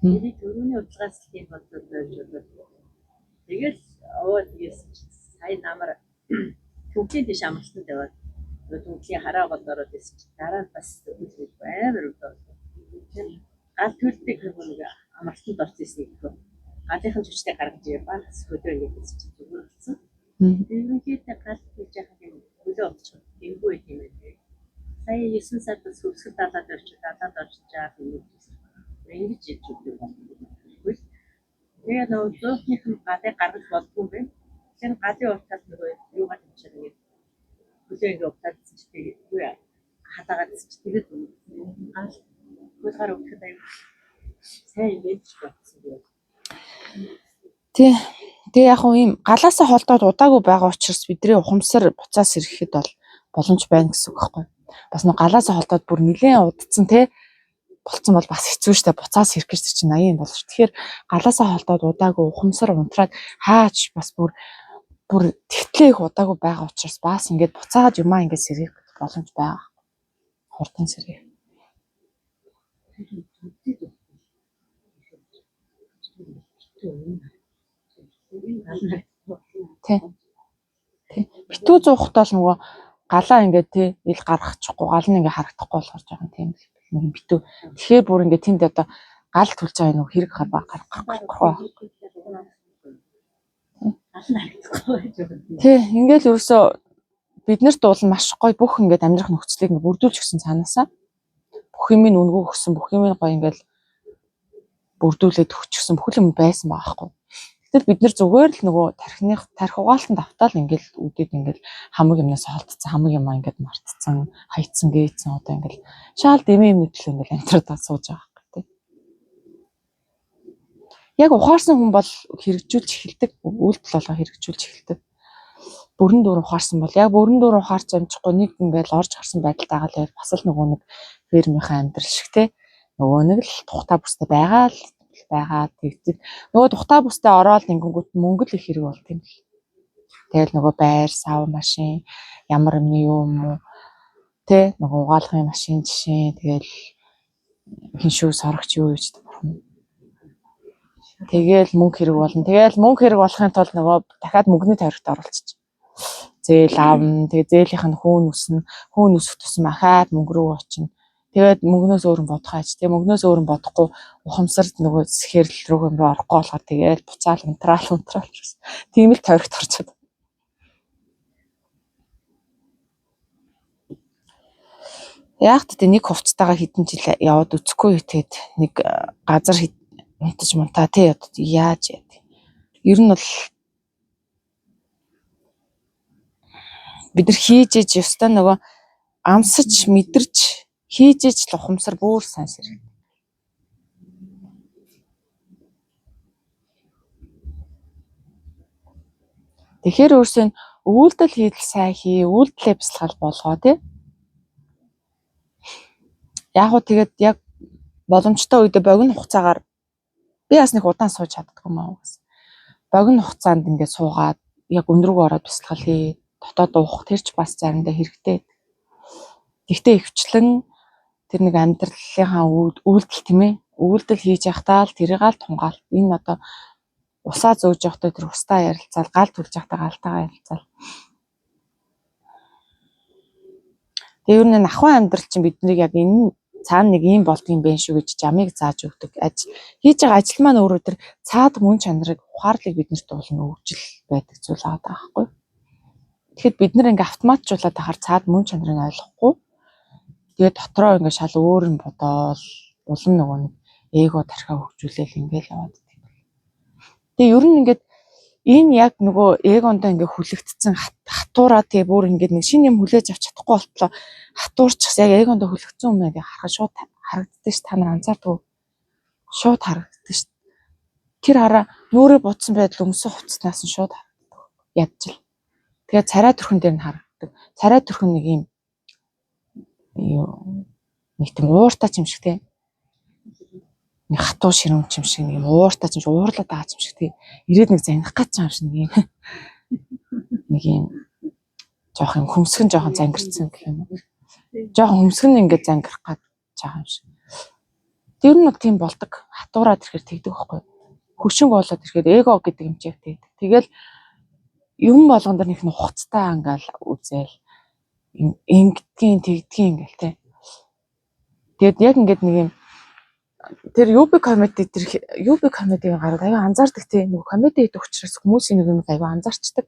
юу? Би түрүүний удаагаас тийм бодлоо байж бодлоо. Тэгэл тэгээс сайн намар төвлийн дэш амарсан таваад төвлийн хараа гол ороод ирсэн чи дараа нь бас үгүй амар өдөө. Гал төлдөг нэг амарсанд орчихсон гэх юм. Галынхан зүчтэй гаргаж ирээ бас хөдөө ингэж зүгээр болсон. Тэрнийхээ гал хийж яхад юм хөлөө овчих. Энгүү юм ээ. Сая 9 сард сүсгэл далаад орчих байгаа юм. Ингэж хийж өгдөг байна. Тэгээ нөө зөөхнийх нь галыг гаргаж болдгүй юм байна. Тэр галын уртаас нөгөө юугаар хэмжээ ингээд хөлөө ингээд утаадсан чи тэгээ юу хадаагаад чи тэгээд гал хөлгаар өгөхөд аюу сайн байж бодсон юм. Тэгээ яг хөө ийм галаасаа холдоод удаагүй байгаа учраас бидний ухамсар буцаас ирэхэд бол боломж байна гэсэн үг байхгүй. Бас нэг галаасаа холдоод бүр нэлээд удцсан те болцсон бол бас хэцүү шттэ буцаас ирэх гэж чинь 80 болж. Тэгэхээр галаасаа холдоод удаагүй ухамсар унтраад хаач бас бүр тэгтлээ их удаагүй байгаа учраас бас ингээд буцаад юмаа ингээд сэргийх боломж байгаа. Хурдан сэргийх. Тэ. Битүү зуухтаа л нөгөө галаа ингээд те ил гаргачихгүй гал нь ингээд харагдахгүй болохоор жоохон тийм нэг битүү. Тэгэхээр бүр ингээд тэнд одоо гал түлж байгаа нэг хэрэг гарахгүй. Тий, ингээл ерөөсөө биднэрт уул маш гоё бүх ингээд амьдрах нөхцөлийг ингээд бүрдүүлж өгсөн цаанаасаа. Бүх юм үнгүү өгсөн, бүх юм гоё ингээд бүрдүүлээд өгчихсөн бүх юм байсан баахгүй. Гэтэл бид нар зүгээр л нөгөө тарих угаалтанд автаал ингээл үдээд ингээл хамаг юмнаас холдсон, хамаг юм ингээд мартцсан, хайцсан, гээцсэн одоо ингээл шаал дэмий юм төлөө ингээл амтраад сууж байгаа байхгүй тий. Яг ухаарсан хүн бол хэрэгжүүлж эхэлдэг, үйлдэл болгоо хэрэгжүүлж эхэлдэг. Бүрэн дүүр ухаарсан бол яг бүрэн дүүр ухаарч амжихгүй нэг ингээл орж гарсан байдалтайгаа л бас л нөгөө нэг фермийнхаа амьдрал шиг тий. Нөгөө нэг л тухтай бүстэй байгаа тэгтээ нөгөө тухтай бүстэй ороод ингэнгүүт мөнгө л их хэрэг болт юм л. Тэгэл нөгөө байр, сав, машин, ямар юм уу тэ нөгөө угаалгын машин жишээ тэгэл хиншүү сорогч юу гэж бурхан. Тэгэл мөнгө хэрэг болно. Тэгэл мөнгө хэрэг болохын тулд нөгөө дахиад мөнгөний тойрогт оруулчих. Зээл аавн тэгээ зээлийнх нь хүүн өсөх тусам ахаад мөнгө рүү очино. Тэгээд мөнгнөөс өөр нь бодох аач. Тэгээ мөнгнөөс өөр нь бодохгүй ухамсарт нөгөө сэхэрл рүү юм орохгүй болохоор тэгээд буцаал унтраал. Тийм л тойрогт орчод. Яг тэ нэг хувцастайгаа хэдэн жил яваад үзэхгүй тэгээд нэг газар унтаж мунтаа тий яаж яа. Ер нь бол бид нар хийж ээж ёстой нөгөө амсаж мэдэрч хийж ээж л ухамсар бүр сайн сэрэг. Тэгэхээр өөрсөө үйлдэл хийдэл сайн хий, үйлдэлээ бясалгал болгоо тий. Яг уу тэгээд яг боломжтой үедээ богино хугацаагаар би бас нэг удаан сууж чаддгүй маа гэсэн. Богино хугацаанд ингээд суугаад яг өнрөг ороод бясалгал хий, дотоод уух тэрч бас заримдаа хэрэгтэй. Гэхдээ ихвчлэн тэр нэг амьдралынхаа үйлдэл тийм ээ. Үйлдэл хийж явахдаа л тэрийг л тунгаал. Энэ одоо усаа зөөж явахдаа тэр устаа ярилцаал, гал түлж явахдаа галтайгаа ярилцаал. Тэгээ ер нь ахуйн амьдрал чинь биднийг яг энэ цаана нэг юм болдгийм байх шүү гэж жамыг зааж өгдөг. Хийж байгаа ажил маань өөрөө тэр цаад мөн чанарыг ухаарлыг биднэрт уулна өгжил байдаг зүйл байгаа байхгүй. Тэгэхэд бид нар ингээ автоматжуулаад ахаар цаад мөн чанарыг ойлгохгүй. Тэгээ дотроо ингээ шал өөр юм бодоол улам нөгөө нэг эго тархиа хөгжүүлээл ингээл яваад байдаг. Тэгээ ер нь ингээд энэ яг нөгөө эгондоо ингээ хүлэгдсэн хатуураа тэгээ бүр ингээд нэг шинэ юм хүлээж авч чадахгүй болтлоо хатуурчихс яг эгондоо хүлэгдсэн юм ингээ харахад шууд харагддаг ш. Та нар анзаардгүй шууд харагддаг ш. Тэр хараа нүрээ бодсон байдал өмсөх хуцснаас нь шууд харагддаг. Ядчил. Тэгээ царай төрхөн дээр нь харагддаг. Царай төрхөн нэг юм нэг тийм ууртаа юм шиг тий. Нэг хатуу ширүүн юм шиг нэг юм ууртаа юм шиг уурлаад байгаа юм шиг тий. Ирээд нэг заних гэж юм шиг нэг юм жоох юм хөмсгөн жоохон зангирцсан гэх юм уу. Жоохон хөмсгөн ингээд зангирах гэж байгаа юм шиг. Тэр нь тийм болдог. Хатуураад ирэхээр тэгдэг байхгүй. Хөшинг болоод ирэхээр эго гэдэг юм чиг тэгдэг. Тэгэл юм болгон дээр нэг нухацтай ингээл үзэл ингэдгийн тэгдгийн ингээл тий. Тэгэд яг ингээд нэг юм тэр UB комедигийн гараад аяа анзаардаг тий. Нөгөө комеди хийх учраас хүмүүсийн нэг юм аяа анзаарчдаг.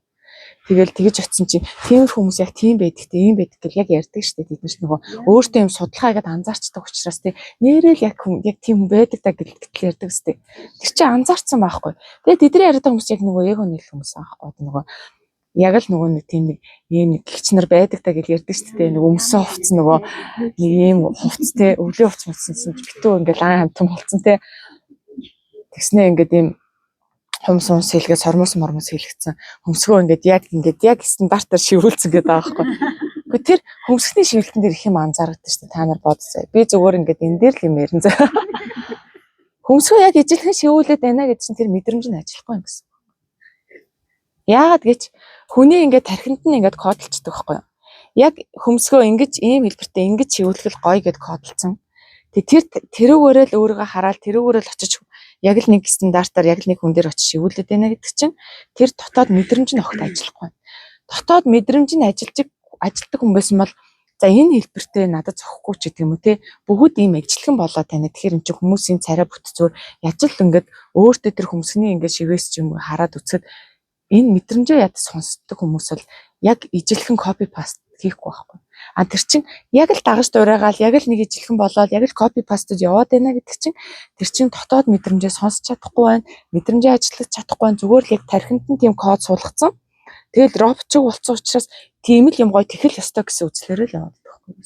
Тэгэл тэгэж очсон чинь тийм хүмүүс яг тийм байдаг те ийм байдаг гэл яг ярьдаг штэ бид нар нөгөө өөртөө юм судалгаа хийгээд анзаарчдаг учраас те нэрэл яг тийм хүн байдаг та гэлтгэл ярьдаг штэ. Тэр чинь анзаарсан байхгүй. Тэгээ тэдний яриад байгаа хүмүүс яг нөгөө эго нийл хүмүүс байхгүй. Нөгөө яг л нөгөө нэг тийм нэг ийм нэг гихчнэр байдаг та гэл ярьдаг штэ. Нөгөө өмсөн хувцс нөгөө нэг ийм хувцс те өвлийн хувцс мөцсөн битүү ингээл ан хамтан болцсон те. Тэгснээ ингээд ийм хумс хэлгээд сормос хэлгэцэн хөмсгөө ингээд яг стандартаар шивүүлсэн гэдэг байгаа байхгүй. Гэхдээ тэр хөмсгний шивэлтэн дээр их юм анзаардаг шүү дээ. Та нар бодсоо. Би зүгээр ингээд энэ дээр л юм ярина заа. Хөмсгөө яг ижилхэн шивүүлээд байна гэдэг чинь тэр мэдрэмж нь ажиллахгүй юм гэсэн. Яагаад гэж хүний ингээд тархинд нь ингээд кодлцдог байхгүй юу? Яг хөмсгөө ингэж ийм хэлбэртэй ингэж шивүүлэх гоё гэд кодлцсон. Тэрүүгээрээ л өөрийгөө хараад тэрүүгээрээ л очиж яг л нэг стандартаар яг л нэг хүн дээр очиж шивүүлээд байна гэдэг чинь тэр дотоод мэдрэмж нь огт ажиллахгүй. Дотоод мэдрэмж нь ажилдаг хүн байсан бол За энэ хэлбэртэй надад зохихгүй ч гэдэг юм уу те. Бүгд ийм ажилтхан болоод тань. Тэгэхээр эн чинь хүмүүсийн царай бүтцөөр яаж л ингээд өөртөө тэр хүмүүсний ингээд шивээс ч юм уу хараад үзэхэд энэ мэдрэмжээ ядаж сонсдог хүмүүс бол яг ижилхэн копи паст хийхгүй байхгүй. А тэр чин яг л дагаж дуурайгаал яг л нэг ижилхэн болоод яг л копи пастад яваад байна гэдэг чин тэр чин дотоод мэдрэмжээ сонсч чадахгүй байна. Мэдрэмжээ ажиллаж чадахгүй байна. Зүгээр л яг тархинд нь тийм код суулгацсан. Тэгэл робчиг болцсон учраас тийм л юм гоё тэхэл ёстой гэсэн үзлээрээ л яваад байхгүй юм.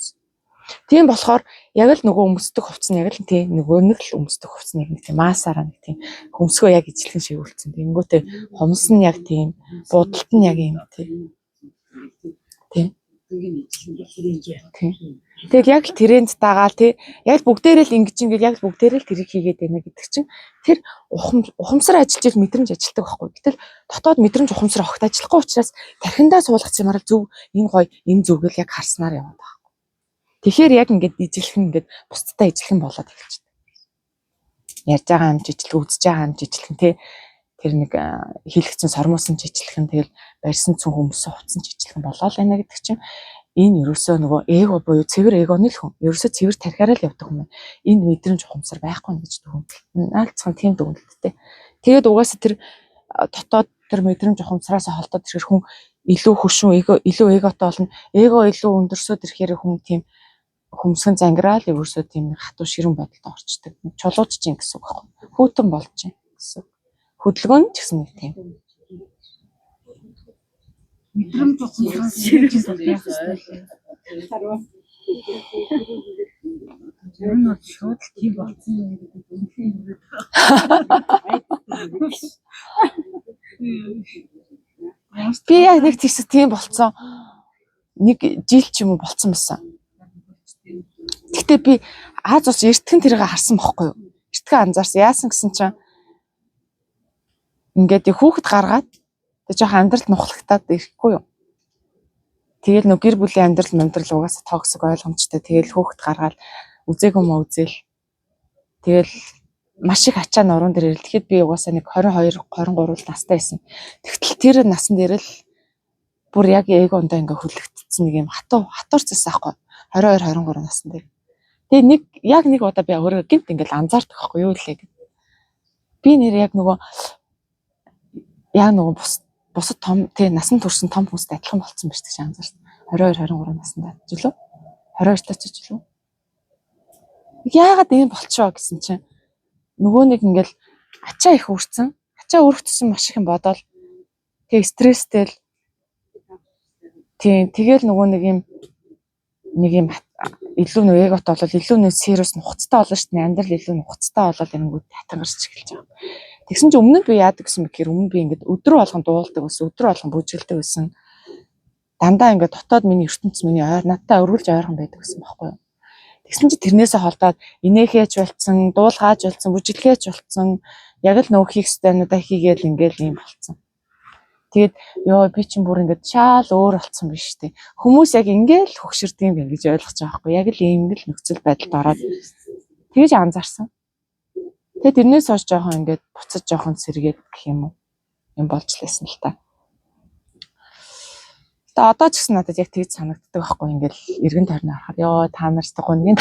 Тийм болохоор яг л нөгөө өмсдөг хувцас нь яг л тийм нөгөө нэг л өмсдөг хувцас нэг тийм масаараа нэг тийм хөмсгөө яг ижилхэн шиг үлдсэн. Тэнгүүтээ хомс нь яг тийм будалт нь яг юм тийм. Тийм. Тэгэл яг л тренд дагаал тий яг л бүгдээрээ л ингэж ингээд яг л бүгдээрээ л тэрийг хийгээд байна гэдэг чинь тэр ухамсар ажиллаж ил мэдрэмж ажилтдаг байхгүй. Гэтэл дотоод мэдрэмж ухамсар огт ажиллахгүй учраас тархиндаа суулгацсан юмараа зөв энэ гоё энэ зүгэл яг харснаар яваад байгаа. Тэгэхээр яг ингээд ижилхэн ингээд бусдтай ижилхэн болоод эхэлчихсэн. Ярьж байгаа амж ижилхэн, үзэж байгаа амж ижилхэн тий тэр нэг хийлгцэн сормосон жижилхэн тэгэл барьсан цүн хүмүүсээ хувцсан жижилхэн болоод байна гэдэг чинь энэ ерөөсөө нөгөө эго буюу цэвэр эгоны л хүн. Ерөөсөө цэвэр тархиараа л явдаг хүн. Энд мэдрэмж ухамсар байхгүй нэ гэж дүгнэлт. Наалцхан тийм дүгнэлттэй. Тэгээд угаасаа тэр дотоод тэр мэдрэмж ухамсараас холдоод ирэхэр хүн илүү хөшүүн илүү эготой болно. Эго илүү өндөрсөд ирэхээр хүн тийм хүмсгэн зангираал ерөөсөө тийм хатуу ширүүн байдалд орчдөг. Чулууж чинь гэсэн үг байхгүй. Хүүтэн болж чинь гэсэн. Хөдөлгөөн ч гэсэн нэг тийм. Мэдрэмж ухамсараас ширүүж байх хэрэгтэй. Тэр нь шууд тийм болсон юм гэдэг үнэн. Би яг нэг тийс тийм болцсон. Нэг жил ч юм уу болцсон байсан. Гэхдээ би Аз ус эртгэн тэрийг харсан бохгүй юу? Эртгэн анзаарсан. Яасан гэсэн чинь ингээд хүүхэд гаргаад тэг жоохон амьдрал нухлагтаад ирэхгүй юу? Тэгэл нөө гэр бүлийн амьдрал угаасаа токсик ойлгомжтой. Тэгэл хүүхэд гаргаад үзээгүй мө үзэл. Тэгэл маш их ачаа нуруунд дээр ирэхэд би угаасаа нэг 22 23 настай байсан. Тэгтэл тэр насан дээр л бүр яг эгондоо ингээ хүлэгдсэн нэг юм хатуурцсан аахгүй 22 23 насн дээр. Тэгээ нэг удаа би өөрөө гинт ингээл анзаардаг аахгүй юу лээ гэд. Би нэр яг нөгөө бусад том тий насан туршсан том хүмүүстэй адилхан болцсон байж гэж анзаарсан. 22 23 наснда ч үлээ. 22 таач ч үлээ. Яагаад ийм болчихоо гэсэн чинь нөгөө нэг ингээл ачаа их өрцөн. Ачаа өргөцсөн маш их юм бодоол тэг стресстэй л тий тэгэл нөгөө нэг юм илүү нэг эготой болол илүү нэг сериус нухацтай болно шүү дээ. Амьдрал илүү нухацтай болол энгүүд татангарч эхэлж байгаа. Тэгсэн чинь өмнө би яадаг гэсэн мэхээр өмнө би ингээд өдрө болгон дуулдаг байсан, өдрө болгон бүжгэлдэг байсан. Дандаа ингээд дотоод миний ертөнц миний надтай өргөлж ойрхон байдаг гэсэн байхгүй юу. Тэгсэн чинь тэрнээсээ холдоод инээхээч болцсон, дуулгааж болцсон, бүжиглэхээч болцсон. Яг л нөгөө хийх ёстойнуудаа хийгээл ингээл юм болцсон. Тэгээд ёо би чинь бүр ингээд шаал өөр болцсон биш үү. Хүмүүс яг ингээл хөгшөрдөг юм гэж ойлгож байгаа байхгүй. Яг л ийм л нөхцөл байдалд ороод тэгэж анзаарсан. Тэгээд тэрнээс хойш жоохон ингээд буцаж жоохон сэргээд гэх юм уу. Юм болж лээсэн л та. Тэгээд одоо ч гэсэн надад яг тэгж санагддаг байхгүй. Ингээл эргэн тойрны харахаар ёо та нартай гонгийн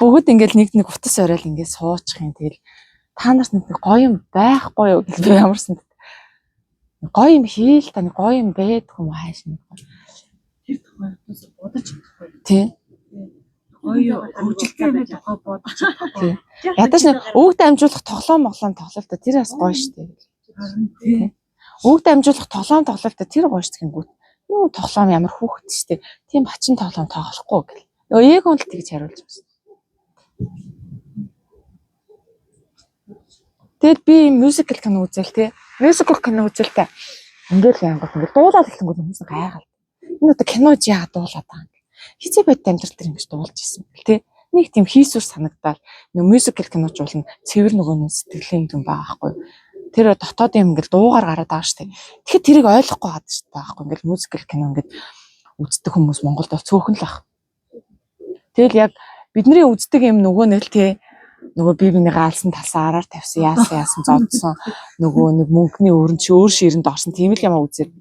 бүгд ингээл нэг утас оройл ингээд суучих юм. Тэгэл та нарт нэг гоё юм байхгүй юу гэж би ямарсан. Гоё юм хийл тань гоё юм байдаг юм хааш нэг. Тэр тухайд бодож чадахгүй. Тий. Гоё хөгжилтэй байх тухай бодож чадахгүй. Ядаж нэг өвгд амжуулах тоглоом тоглолт тэр бас гоё штэ. Тий. Өвгд амжуулах тоглоом тэр гоё штэ гингүүт. Юу тоглоом ямар хүүхэд штэ. Тийм хачин тоглоом тоглохгүй гэл. Нөгөө яг онл тэгж хариулж байна. Тэгэд би мюзикл кино үзэл тий. Мюзикл кино үзэлтэй. Ингээл янгот ингээл дуулаад хэлэнгүүт хүмүүс гайхал. Энэ одоо кинож яа дуулаад байгаа юм. Хизээ байд амьдрал дээр ингэж дуулж исэн тий. Нэг тийм хийсвэр санагдаад нөгөө мюзикл киноч болно. Цэвэр нөгөө сэтгэлийн юм байгаа байхгүй. Тэр дотоод юм ингээл дуугаар гараад байгаа штэ. Тэгэхээр тэрийг ойлгохгүй хаад штэ байхгүй. Ингээл мюзикл кино ингээд үздэг хүмүүс Монголд бол цөөхөн л баг. Тэгэл яг бидний үздэг юм нөгөө нэг л тий. Нөгөө бие бинийгээ алсан талсан араар тавьсан яасан зодсон нөгөө нэг мөнгөний өрн чи өөр ширэнд орсон тийм л юм үзээ.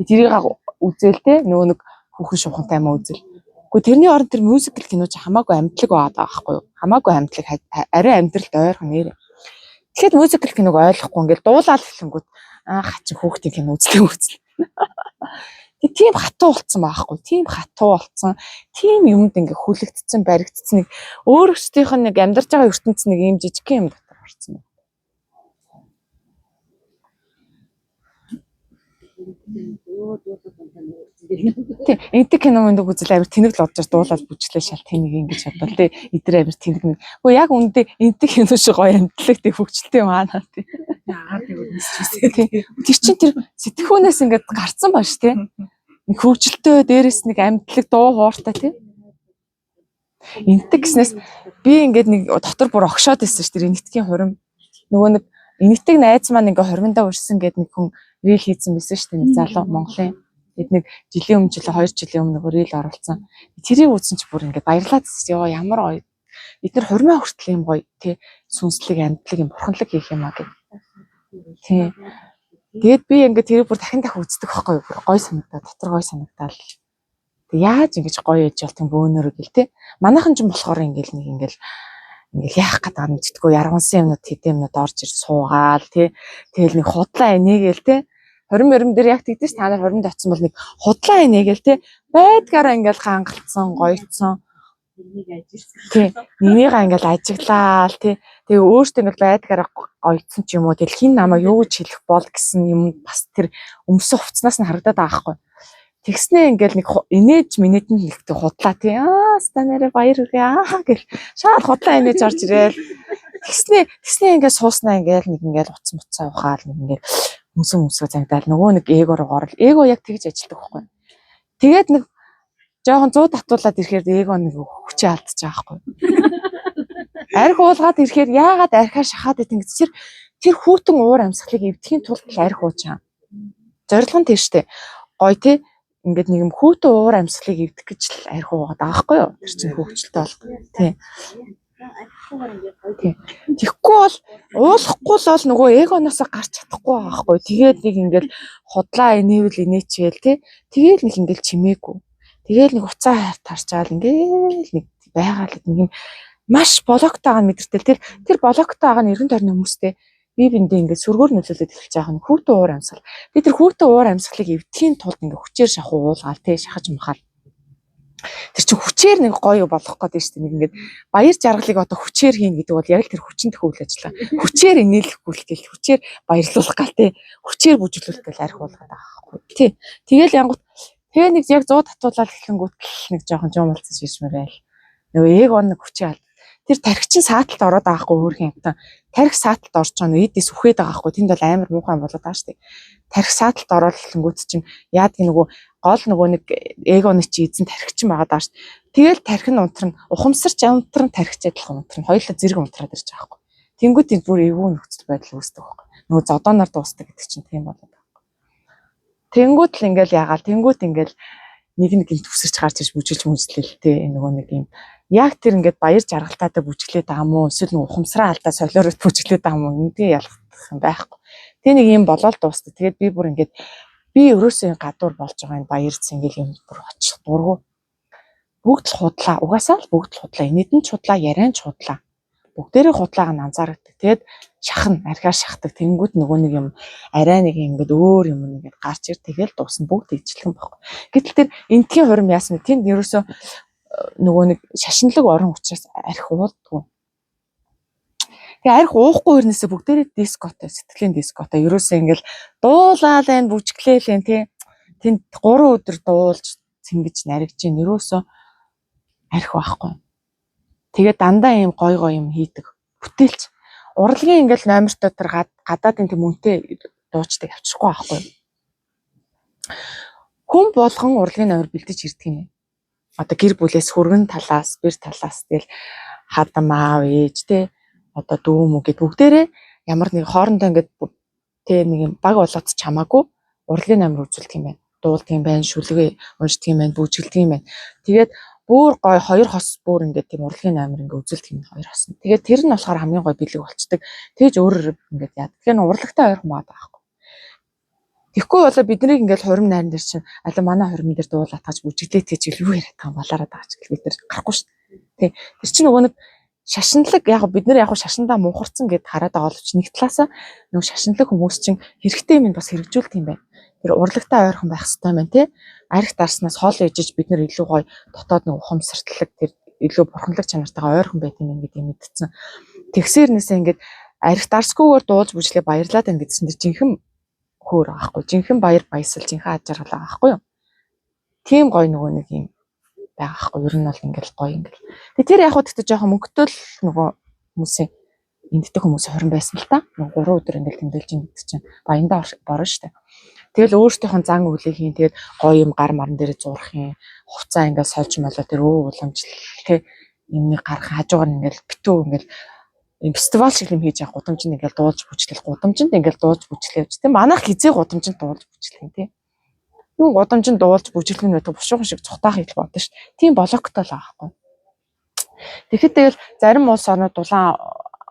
Тэрийг үзээл те нөгөө нэг хүүхэн шуухантай юм үзэл. Гэхдээ тэрний оронд тэр мюзикл кино чи хамаагүй амтлаг байгаа байхгүй юу? Хамаагүй амтлаг арай амьдралд ойрхон нэр. Тэгэхэд мюзикл киног ойлгохгүй ингээл дуулаад хэлэнгүүт хачин хүүхдийн кино үзлээ. Тэг тийм хатуу болцсон байхгүй. Тийм хатуу болцсон. Тийм юмд ингээ хүлэгдсэн, баригдсан нэг өөрөөсдийнх нь нэг амьдарч байгаа ертөнц нэг юм жижиг юм дотор орсон. Тэг энтэй кино мөндөг үзэл амир тэнэг л бодож дуулаад бүжглээ шал тэнэг ингэж бодвол тэг эдгээр амир тэнэг нэг. Хөө яг үндэ энтэй кино шиг гоё амтлаг тэг хөвгчлээ маанаа тэг. Тэр чинь тэр сэтгхүүнээс ингээд гарцсан ба ш тэг. Нэг хөвгчлөлтөө дээрэс нэг амтлаг дуу хууртай тэг. Энтэй гэснээс би ингээд нэг дотор бүр огшоод байсан ш тэр энэтгийн хурим. Нөгөө нэг энэтэг найз маань ингээ хормондоо урьсан гэд нэг хүн рил хийсэн байсан ш тэг нэг залуу Монголын. Тэд нэг жилийн өмнө 2 жилийн өмнө рил оруулсан. Тэрийг үзсэн чи бүр ингээд баярлаад ёо ямар гоё. Эдгээр хурмаа хүртэл юм гоё тий сүнслэг амтлаг юм бурханлаг хийх юм аа гэх. Тий. Тэгээд би ингээд тэрийг бүр дахин үздэг байхгүй юу? Бүр гоё санагдаа, дотор гоё санагдаад. Тэг яаж ингэж гоё ээж болт юм бөөнөрөө гэл тий. Манайхан ч болохоор ингээл яах гээд байгаа мэдтгүү яргансан юмнууд хэдэн юмнууд орж ир суугаал тий. Тэгэл нэг худлаа энийгээл тий. 20 дээр яг тэгдэж та нар 20-нд очсон бол нэг худлаа энийгээл тий. Байдгаараа ингээл хангалтсан, гоёцсон. Тий. Нэнийгаа ингээл ажиглаал тий. Тэгээ өөртөө ингээл байдгаараа гоёцсон ч юм уу. Тэгэл хин намайг юу гэж хэлэх бол гэсэн юм бас тэр өмсөн хувцснаас нь харагдаад байгаа байхгүй. Тэгснээ ингээл нэг инээж минэтэнд нэгтэй худлаа тий. Станараа баяр хүргээ гэл шал худлаа инээж орж ирээл. Тэгснээ ингээд сууснаа ингээл нэг ингээл уц муцаа ухаал нэг ингээл өмсөө зангдаал нөгөө нэг эго руу орол. Эго яг тэгж ажилтдаг байхгүй. Тэгээд нэг жоохон 100 татуулаад ирэхээр эго нэг хүчээ алдчих байгаа байхгүй. Арх уулгаад ирэхээр яагаад архаа шахаад идэх гэж тэр хүүтэн уур амьсгалыг эвдэхийн тулд арх уучаа. Зорилго нь тэр штэ. Гой тий ингээд нэг юм хүүтэн уур амьсгалыг эвдэх гэж л арх уугаад байгаа байхгүй юу? Тэр чинь хөвгчлөлтэй бол тий. Тэгэхгүй бол уулахгүй л бол нөгөө эгоноосоо гарч чадахгүй байгаа байхгүй. Тэгээд нэг ингээл худлаа инээвэл инээчихэл тий. Тэгээд нэг ингээл чимээгүй. Тэгээд нэг уцаа тарчаал ингээл нэг байгаал нэг юм маш блоктойгаа мэдэртэл тэр блоктойгаа нь эргэн тойрны хүмүүстэй бие биендээ ингээд сүргээр нөлөөлөд эхэлж байгаа нь хүүтэн уур амьсгал. Тэгээд тэр хүүтэн уур амьсгалыг эвдэхийн тулд ингээд хүчээр шахуу уулгаал тий шахаж махаал. Тэр чинь хүчээр нэг гоё болох гэдэг шүү дээ. Нэг ингээд баяр жаргалыг одоо хүчээр хийн гэдэг бол яг л тэр хүчин төхөөл ажиллаа. Хүчээр инээлэхгүй л гэл хүчээр баярлуулах гал тий. Хүчээр бүжиглүүлэх гэл арх уулгаад байгаа байхгүй тий. Тэгэл янгут тэгээ нэг яг 100 татуулаад эхлэнгүүт нэг жоохон жуумалцаж ишмээрэл. Нөгөө эго нэг хүчээ алд. Тэр тархичин сааталд ороод байгаа хгүй өөрхийн амтан. Тархи сааталд орж байгаа нь эдээс үхээд байгаа хгүй. Тэнд бол амар муухай болоод байгаа шүү дээ. Тархи сааталд ороод эхлэнгүүт чинь яадаг нөгөө гол нөгөө нэг эгоны чи эзэн тархичин байгаа даа шүү. Тэгэл тархи нь унтарна. Ухамсарч унтарна тархич адилхан унтарна. Хоёулаа зэрэг унтраад ирж байгаа хгүй. Тэнгүүт энэ бүр эвгүй нөхцөл байдал үүсдэг байхгүй. Нөгөө зодооноор дуустдаг гэдэг чинь тийм болоод байгаа. Тэнгүүт л ингээл яагаал тэнгүүт ингээл нэг юм төвсөрч гарч иж бүжиглж мүжлэлтэй нөгөө нэг юм яг тэр ингээд баяр жаргалтаатай бүжиглээд байгаа мó эсвэл нэг ухамсараа алдаа солиороо бүжиглээд байгаа мó эндээ ялгах юм байхгүй. Тэ нэг юм болоод дуустав. Тэгээд би бүр ингээд би өрөөсөө гадуур болж байгаа энэ баяр цэнгэл юм бүр очих дургу. Бүгд л худлаа. Угаасаа л бүгд л худлаа. Энэдэн ч худлаа, яриан ч худлаа. Бүгдээрээ худлааг нь анзаардаг. Тэгээд шахна, архиар шахдаг. Тэнгүүд нөгөө нэг юм арай нэг ингээд өөр юм нэгээд гарч ир тэгэл дуусна. Бүгд ижлэх юм байхгүй. Гэтэл тэр энтгийн хурим яасан бэ? Тэнд ерөөсөө нөгөө нэг шашинлаг орон учраас арх уулдгүй. Тэгээ арх уухгүй өрнөөсөө бүгдээрээ дискотой, сэтгэлийн дискотой. Ерөөсөө ингээл дуулаа л энэ бүжиглээл энэ тий. Тэнд 3 өдөр дуулж цэнгэж наригж ин ерөөсөө арх байхгүй. Тэгээ дандаа ийм гой юм хийдэг. Бүтээлч урлагийн ингээл номертой тэр гадаадын тийм үнэтэй дуучдаг авчихгүй байхгүй. Хүн болгон урлагийн номер бэлдэж ирдэг юм. Одоо гэр бүлээс хөргөн талаас, бэр талаас тэгэл хадам аав ээж те одоо дүү мүү гэд бүгдээрээ ямар нэг хоорондоо ингээд те нэг юм баг болоод ч хамаагүй урлагийн номер үзүүлдэг юм байна. Дуулдаг юм байна, шүлгээ уншдаг юм байна, бүжгэлдэг юм байна. Тэгээд бүр гой хоёр хос бүр ингээд тийм урлагийн номер ингээд үзүүлдэг юм хоёр хос. Тэгээд тэр нь болохоор хамгийн гой бэлэг болцдог. Тэгж өөрөөр ингээд яа. Тэгэхээр урлагтай ойрхон баад байхгүй. Тэгэхгүй болоо биднийг ингээл хурим найран дээр чинь аль манай хурим дээр дуулаад тааж бүжиглээд гэж юу яриад байгаа юм болоороо байгаа ч гэл бид нар гарахгүй шүү дээ. Тэр чинь нөгөө нэг шашинлаг яг бид нар яг шашиндаа мунхарцсан гэд хараад байгаа боловч нэг талаасаа нөгөө шашинлаг хүмүүс чинь хэрэгтэй юм бас хэрэгжүүлдэг юм байна. Тэр урлагтай ойрхон байх хэрэгтэй байна тий. Арх дарснаас хоол ижиж бид нар илүү гоё дотоод нөгөө ухамсартлаг тэр илүү бурханлаг чанартайгаа ойрхон байт юм гэдэг мэдсэн. Тэгсэрнээсээ ингээд арх дарсгүйгээр дуулж бүжлээ баярлаад байна гэдсэн чинь жинхэнэ хөөр аахгүй. Жинхэнэ баяр баясал жинхэнэ аж аргал байгаа аахгүй юу. Тийм гоё нөгөө нэг юм байгаа аахгүй. Ер нь бол ингээл гоё ингээл. Тэгээ тэр яг хөө тэгтээ жоохон мөнгөтэй л нөгөө хүмүүсийн энддэг хүмүүс хорин байсан л та. 3 өдөр ингээл тэмдэглэж ин гэдэг чинь баяндаа борно штэ. Тэгэл өөртөөхөн зан үлээ хийн. Тэгээд гоё юм гар марн дээр зурх юм. Хувцаа ингээл сольж молоо тэр уламжлал тэ юмны гарах хажуугаар ингээл битүү ингээл фестивал шиг юм хийж явах гудамжинд ингээл дуулж бүжлэл гудамжинд ингээл дуулж бүжлээ гэж тийм манайх хизээ гудамжинд дуулж бүжлэх юм тийм юу гудамжинд дуулж бүжлэх нь байдаг бушуухан шиг цухтаах хэл бодно ш. Тийм блоктой л аахгүй. Тэгэхэд тэгэл зарим улс орнууд дулаан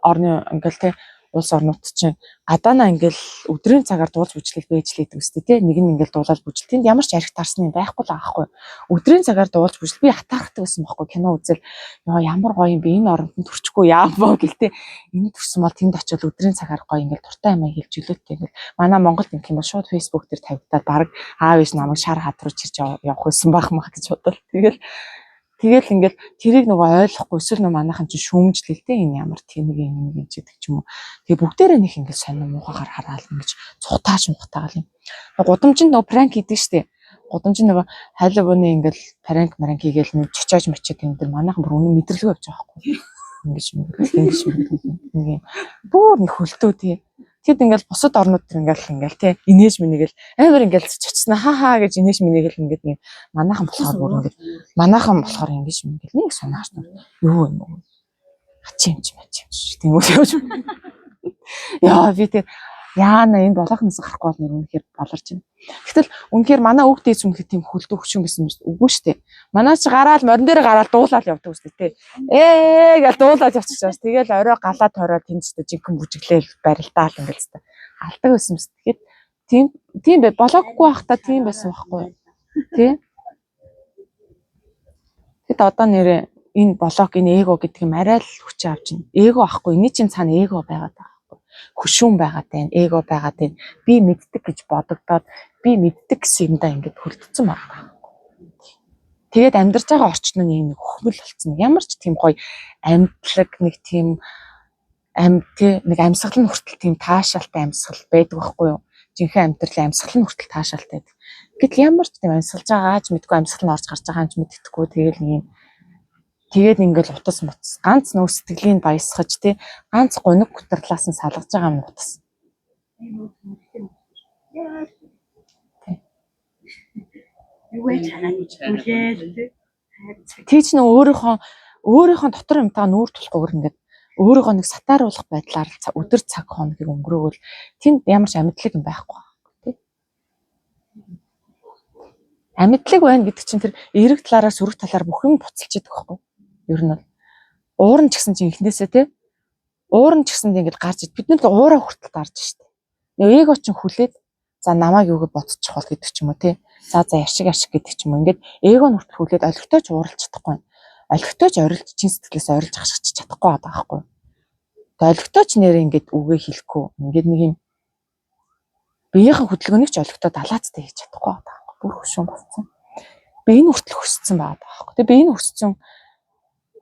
орны ингээл тийм улс орнууд чинь гадаанаа ингээл өдрийн цагаар дуулж бүжлэх байж лээдэг үстэй тийм нэг нь ингээл дуулаад бүжлэх. Тэнд ямар ч арх тарсны юм байхгүй л аахгүй. Өдрийн цагаар дуулж бүжлэх би хатаархдаг байсан байхгүй кино үзэл ёо ямар гоё юм бэ энэ оронд төрчихгүй яамаа гэлтэй энэ төрсөн бол тэнд очиод өдрийн цагаар гоё ингээл дуртай юм хэлж илүүтэй ингээл манай Монголд ингэх юм бол шууд фейсбુક дээр тавигдаад баг аав ээж намайг шар хат руу чирж явах байсан байх мах гэж бодвол тэгэл ингээл тэрийг нөгөө ойлгохгүй эсвэл нөгөө манайхан чинь шүүмжлэлтэй энэ ямар тэнэг юм гэж гэдэг ч юм уу. Тэгээ бүгдээрээ нэг ингээл сонир муугаар хараал ингэж цухтааж мухтагаал юм. Гудамжинд нөгөө пранк хийдэг штеп. Гудамжинд нөгөө хайлбаны ингээл пранк хийгээл нэг чичааж мачаад юм дээр манайхан бүр үнэн мэдрэлгүй явж байгаа байхгүй. Ингэж нэг юм бүр нэг хөлтөө тий. Тэгэд ингээл бусад орнууд төр ингээл тий инээж минийгэл амар ингээл чичснаа хаа гэж инээж минийгэл ингээд нэг манайхан болохоор ингэж ингээл нэг санаач юу юм уу хачимч тийм үү явж яа би тэр яана энэ болохноос гарахгүй бол нэр үнэхээр болорч байна. Гэтэл үнэхээр манай хүүхдээ зүмхэ тийм хөлтөө хөшүүн байсан юм шүү дээ. Үгүй шүү дээ. Манай чи гараал морин дээр гараал дуулаад явдаг үстэй тий. Гэж дуулаад явчих чааш. Тэгэл орой галаа тойроо тэнцтэй жинхэнэ бүжиглээл барилдаал ингээл зү. Алдаг байсан юм шүү. Тэгэхээр тийм бай болоогүй байх та тийм байсан байхгүй тий. Тэгэд одоо нэрээ энэ блок энэ эго гэдэг юм арай л хүч авч байна. Эго ахгүй энэ чинь цаана эго байгаад байгаа. Хөшүүн байгаад байна, эго байгаад байна. Би мэддэг гэж бодогдоод би мэддэг гэсэн юмдаа ингээд хөлдсөн байна. Тэгээд амьдарч байгаа орчин нь нэг хөхмөл болцсон. Ямар ч тийм гоё амьдлаг нэг тийм нэг амьсгал нь хүртэл тийм таашаалтай амьсгал байдаг байхгүй юу? Жинхэнэ амьдралын амьсгал нь хүртэл таашаалтай байдаг. Гэтэл ямар ч тийм амьсгалж байгаач мэдгүй амьсгал нь орж гарч байгаа юм мэддэггүй тэгэл нэг юм тэгээд ингээл утас мутас ганц нөө сэтгэлийн баясгаж тий ганц гуниг гутарлаас нь салгаж байгаа юм утас. Тийч нөө өөрийнхөө дотор юмтаа нүүр тулахгүйгээр ингээд өөрийгөө нэг сатааруулах байдлаар өдөр цаг хоногийг өнгөрөөвөл тэнд ямар ч амьдлаг юм байхгүй тий. Амьдлаг байна гэдэг чинь тэр эрэг талаараа сөрөг талаар бүх юм буцалж идэг байхгүй. Ер нь уурн ч гэсэн чинь ихнээсээ тий уурн ч гэсэн ингэж гарч ид бид нар уураа хүртэл гарч штэ. Нэг эго ч хүлээд за намайг юуг бодчих бол гэдэг ч юм уу тий. За яшиг гэдэг ч юм уу. Ингээд эго нь хүртэл хүлээд олигтойч ууралж чадахгүй. Олигтойч орилж чин сэтгэлээс орилж хашгич чадахгүй байгаа байхгүй. Тэгээ олигтойч нэрээ ингээд үгээ хэлэхгүй. Ингээд нэг юм биеийнхэн хөдөлгөөнийг ч олигтой далаацтай хийж чадахгүй байгаа байхгүй. Бүр хөшүүн болсон. Би энэ хүртэл хөсцсөн байгаа байхгүй. Тэгээ би энэ хөсцсөн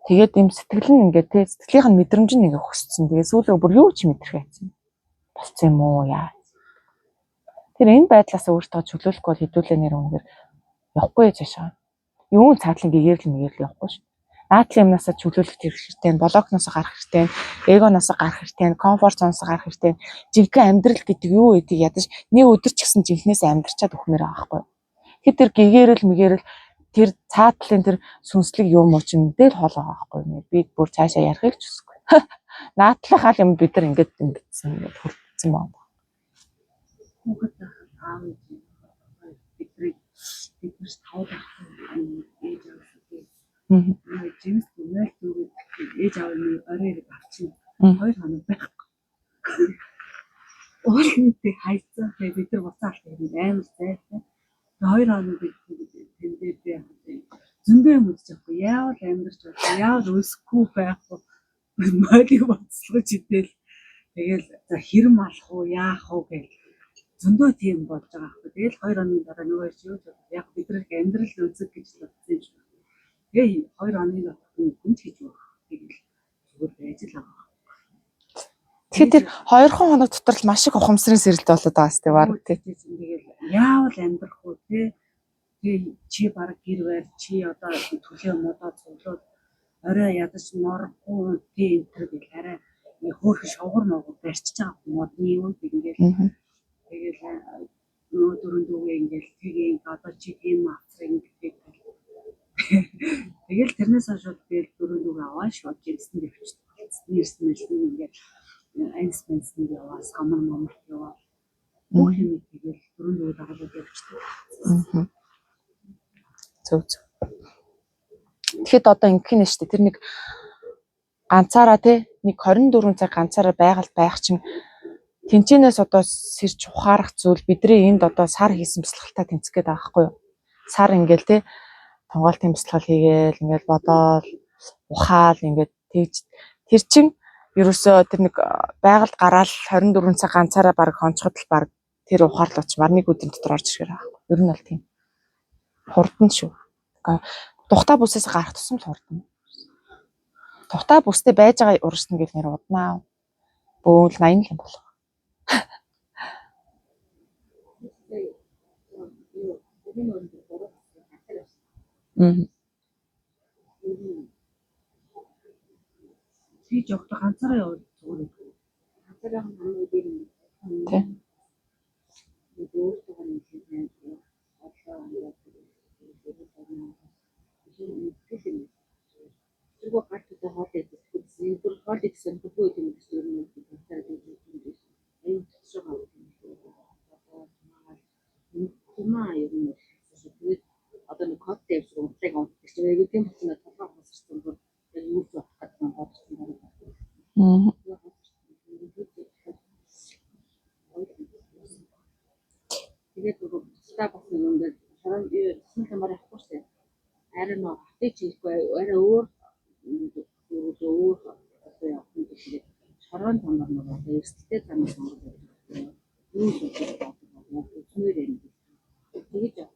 тэгээд юм сэтгэл нь ингээд тий сэтгэлийнх нь мэдрэмж нь ингээд хөсцсөн. Тэгээ сүүлрээ бүр юу ч мэдрэх байсан. Болцсон юм уу яа. Тэр энэ байдлаас өөртөө чөлөөлөхгүй бол хэдүүлээ нэр үнээр явахгүй цаашаа. Юу цаатлан гэгэрл мэгэрл явахгүй шүү. Наадлын юмнасаа чөлөөлөх хэрэгтэй, блокноос гарах хэрэгтэй, эгоноос гарах хэрэгтэй, комфорт зоноос гарах хэрэгтэй. Жинхэнэ амьдрал гэдэг юу гэдгийг ядаж нэг өдөр ч гэсэн жинхнээс амьдрчаад өгмөр байгаа байхгүй. Тэгэхээр тэр гэгэрл мэгэрл тэр цаатлын тэр сүнслэг юм уу ч мэдэл хоол байгаа байхгүй. Би бүр цаашаа ярихыг ч хүсэхгүй. Наадлынхаа юм бид нар ингээд ингэсэн ингээд хүртсэн байна. Хүүхэд аав бидний тавд ээж авсан. Жимс нөл төгөөд ээж аав нь орой авчихсан. 2 хоног байхгүй. уулынтэй хайцсан. Тэгээд бид нар буцаалт юм амар зайтай. 2 хоног тэндээ би зөндөө юм үзчихгүй. Яавал амьдарч байна. Яавал өсөхгүй байх вэ? Модыг боцлогож идэл. Тэгэл за хэрэм алах уу, яах уу гэх зөндөө тийм болж байгаа байхгүй. Тэгэл 2 хоногийн дараа нөгөө чи юу яг бид нар амьдрал үзэг гэж бодсон юм шиг. Тэгээ 2 хоногийн дараа гүнж хийж өгөх. Тэгэл зүгээр байж л байгаа. Тэгэхээр тэр 2 хоног дотор л маш их ухамсарын сэрэлт болоод байгаа сте баг тий. Тэгэл яавал амьдрах уу те. Тэгээ чи баг гэр барь чи одоо төлөө модоо цуглаад орой ядаж норхгүй тий энэ төр гэл арай хөөх шовгор могоо барьчихж байгаа модны үед ингээл тэгэл нөгөө дөрөв дүүгээ ингээл тэгээ одоо чи тийм авцар ингээд тэгэл тэрнээс хойш тэгэл дөрөв дүүгээ аваа шууд жимсэн дэвчсэн нэрсэн ингээд айсменсэнд яваа самар моморт яваа бүх юм тэгэл дөрөв дүүгээ дагаад явчихсан. Зөв. Тэгэхэд одоо ингэх нь шүү дээ. Тэр нэг ганцаараа тий нэг 24 цаг ганцаараа байгаль байх чинь тэнцэнээс одоо сэрж ухаарах зүйл бидний энд одоо сар хийсэн бясалгалтай тэнцэх гээд байгаа байхгүй юу? Сар ингээл тий Монголын бясалгал хийгээл ингээл бодоол ухаал ингээд тэгж тэр чин ерөөсөө тэр нэг байгальд гараал 24 цаг ганцаараа баг хонцоход л баг тэр ухаарлууч мар нэг өдрийн дотор орж ирэх байхгүй. Ер нь бол тийм. Хурдан шүү. Тухтай бүсээс гарах тусам л хурдан. Тухтай бүстэй байж байгаа урагшна гэх нэр уднаа. Бөөл 80 юм болох. Би жогтой ганцаараа яваад зүгээр. Ганцаараа хамгийн дээр юм. Тэ. Тэргөө гартаа хоолой идсэн. Тэр хоолой идсэн бүгөө юм гэсэн юм. Одоо нэг код дээр унтлаг онцлог яг тийм хүмүүс толгой хосчихсан бол юу ч болох гэдэг нь бодсон. Тэгээд та бас ингээд шорон юм барахгүй шээ. Арай нөө хатыг чийхгүй арай өөр одоо яг тэгээд шорон тамар нөгөө эрсдэлтэй тамар юу ч үзмээр юм. Тэгээд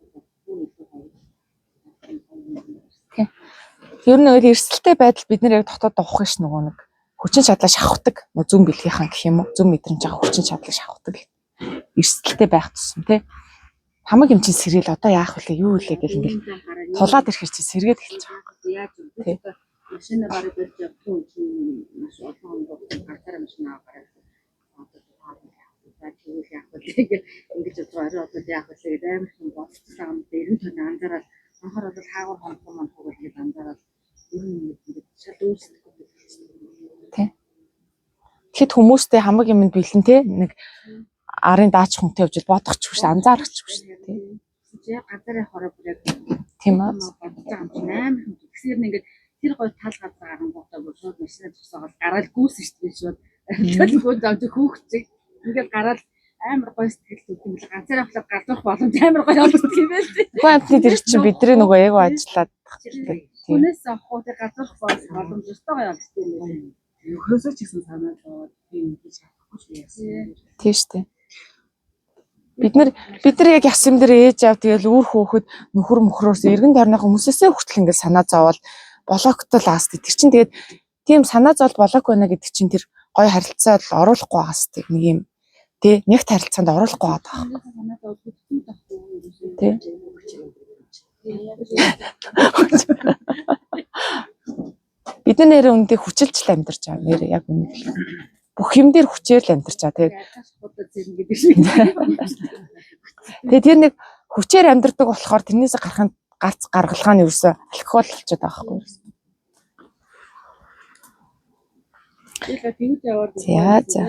ер нь өөр эрсдэлтэй байдал бид нэр яг дотоод ухах ш нөгөө нэг хүчин чадлаа шавхдаг зүм бэлгийнхан гэх юм уу зүм мэдрэмж байгаа хүчин чадлаа шавхдаг эрсдэлтэй байх тусам тий хамаг юм чинь сэргээл одоо яах вэ юу вэ гэл ингээл тулаад ирэхэр чи сэргээд эхэлж байгаа. Тий. Машин гараад ирж явсан чинь маш олон гартаар машин аваад тэгвэл яах вэ ингэж орой одоо яах вэ гэдэг амар их бодчихсан юм дээр нь тань анзаараад анхаар бол хаагур хонхон монхог гэдэг анзаараад ер нь ингэж шал үүсэхгүй. Тий. Тэгэхэд хүмүүстэй хамаг юмд бэлэн тий нэг арын даач хүнтэй явж бодох ч биш анзаарах ч биш тий. Яг газарын хороо бүрэг тийм аа. бодож байгаа юм чинь амар их тэгсээр нь ингэж тэр гой тал газар гарангуудаа бүр шууд машинаа зогсоогоод гараал гүйсэн шүү дээ шууд. Төлөвөө замж хөөгчиг ингээд гараал амар гой сэтгэл төвлөм л ганцаараа хавлаад гардах боломж амар гой олддог юм байл тий. Гоо амтны дэрэг чинь бидний нөгөө яг ажиллаад хүнээс авах тэр газарх боломж өстой гой олддог юм байл. Өхөөсөө ч гэсэн санаа зовоод тийм хийж чадахгүй шүү яасан. Тийм шүү дээ. Бид нар яг ясам дээр ээж аав тэгэл үр хөөхөд нөхөр мөхрөөс эргэн тойрны хүмүүсээсээ хүртэл ингээд санаа зовоод блоктол аас тэр чинь тэгээд тийм санаа зовд блок байна гэдэг чинь тэр гой харилцаанд оруулахгүй байгаас тийм нэг юм тий нэгт харилцаанд оруулахгүй байгаа. Тий. Бид нэрээ үндэ хүчилж л амьдарч байгаа нэрээ яг үнэ. Бүх юм дээр хүчээр л амьдарч байгаа. Тэгээд тэр нэг хүчээр амьдардаг болохоор тэрнээс гарах гарц гаргалгаа нь ерөөсө алкогол болчиход байгаа байхгүй юу? За за.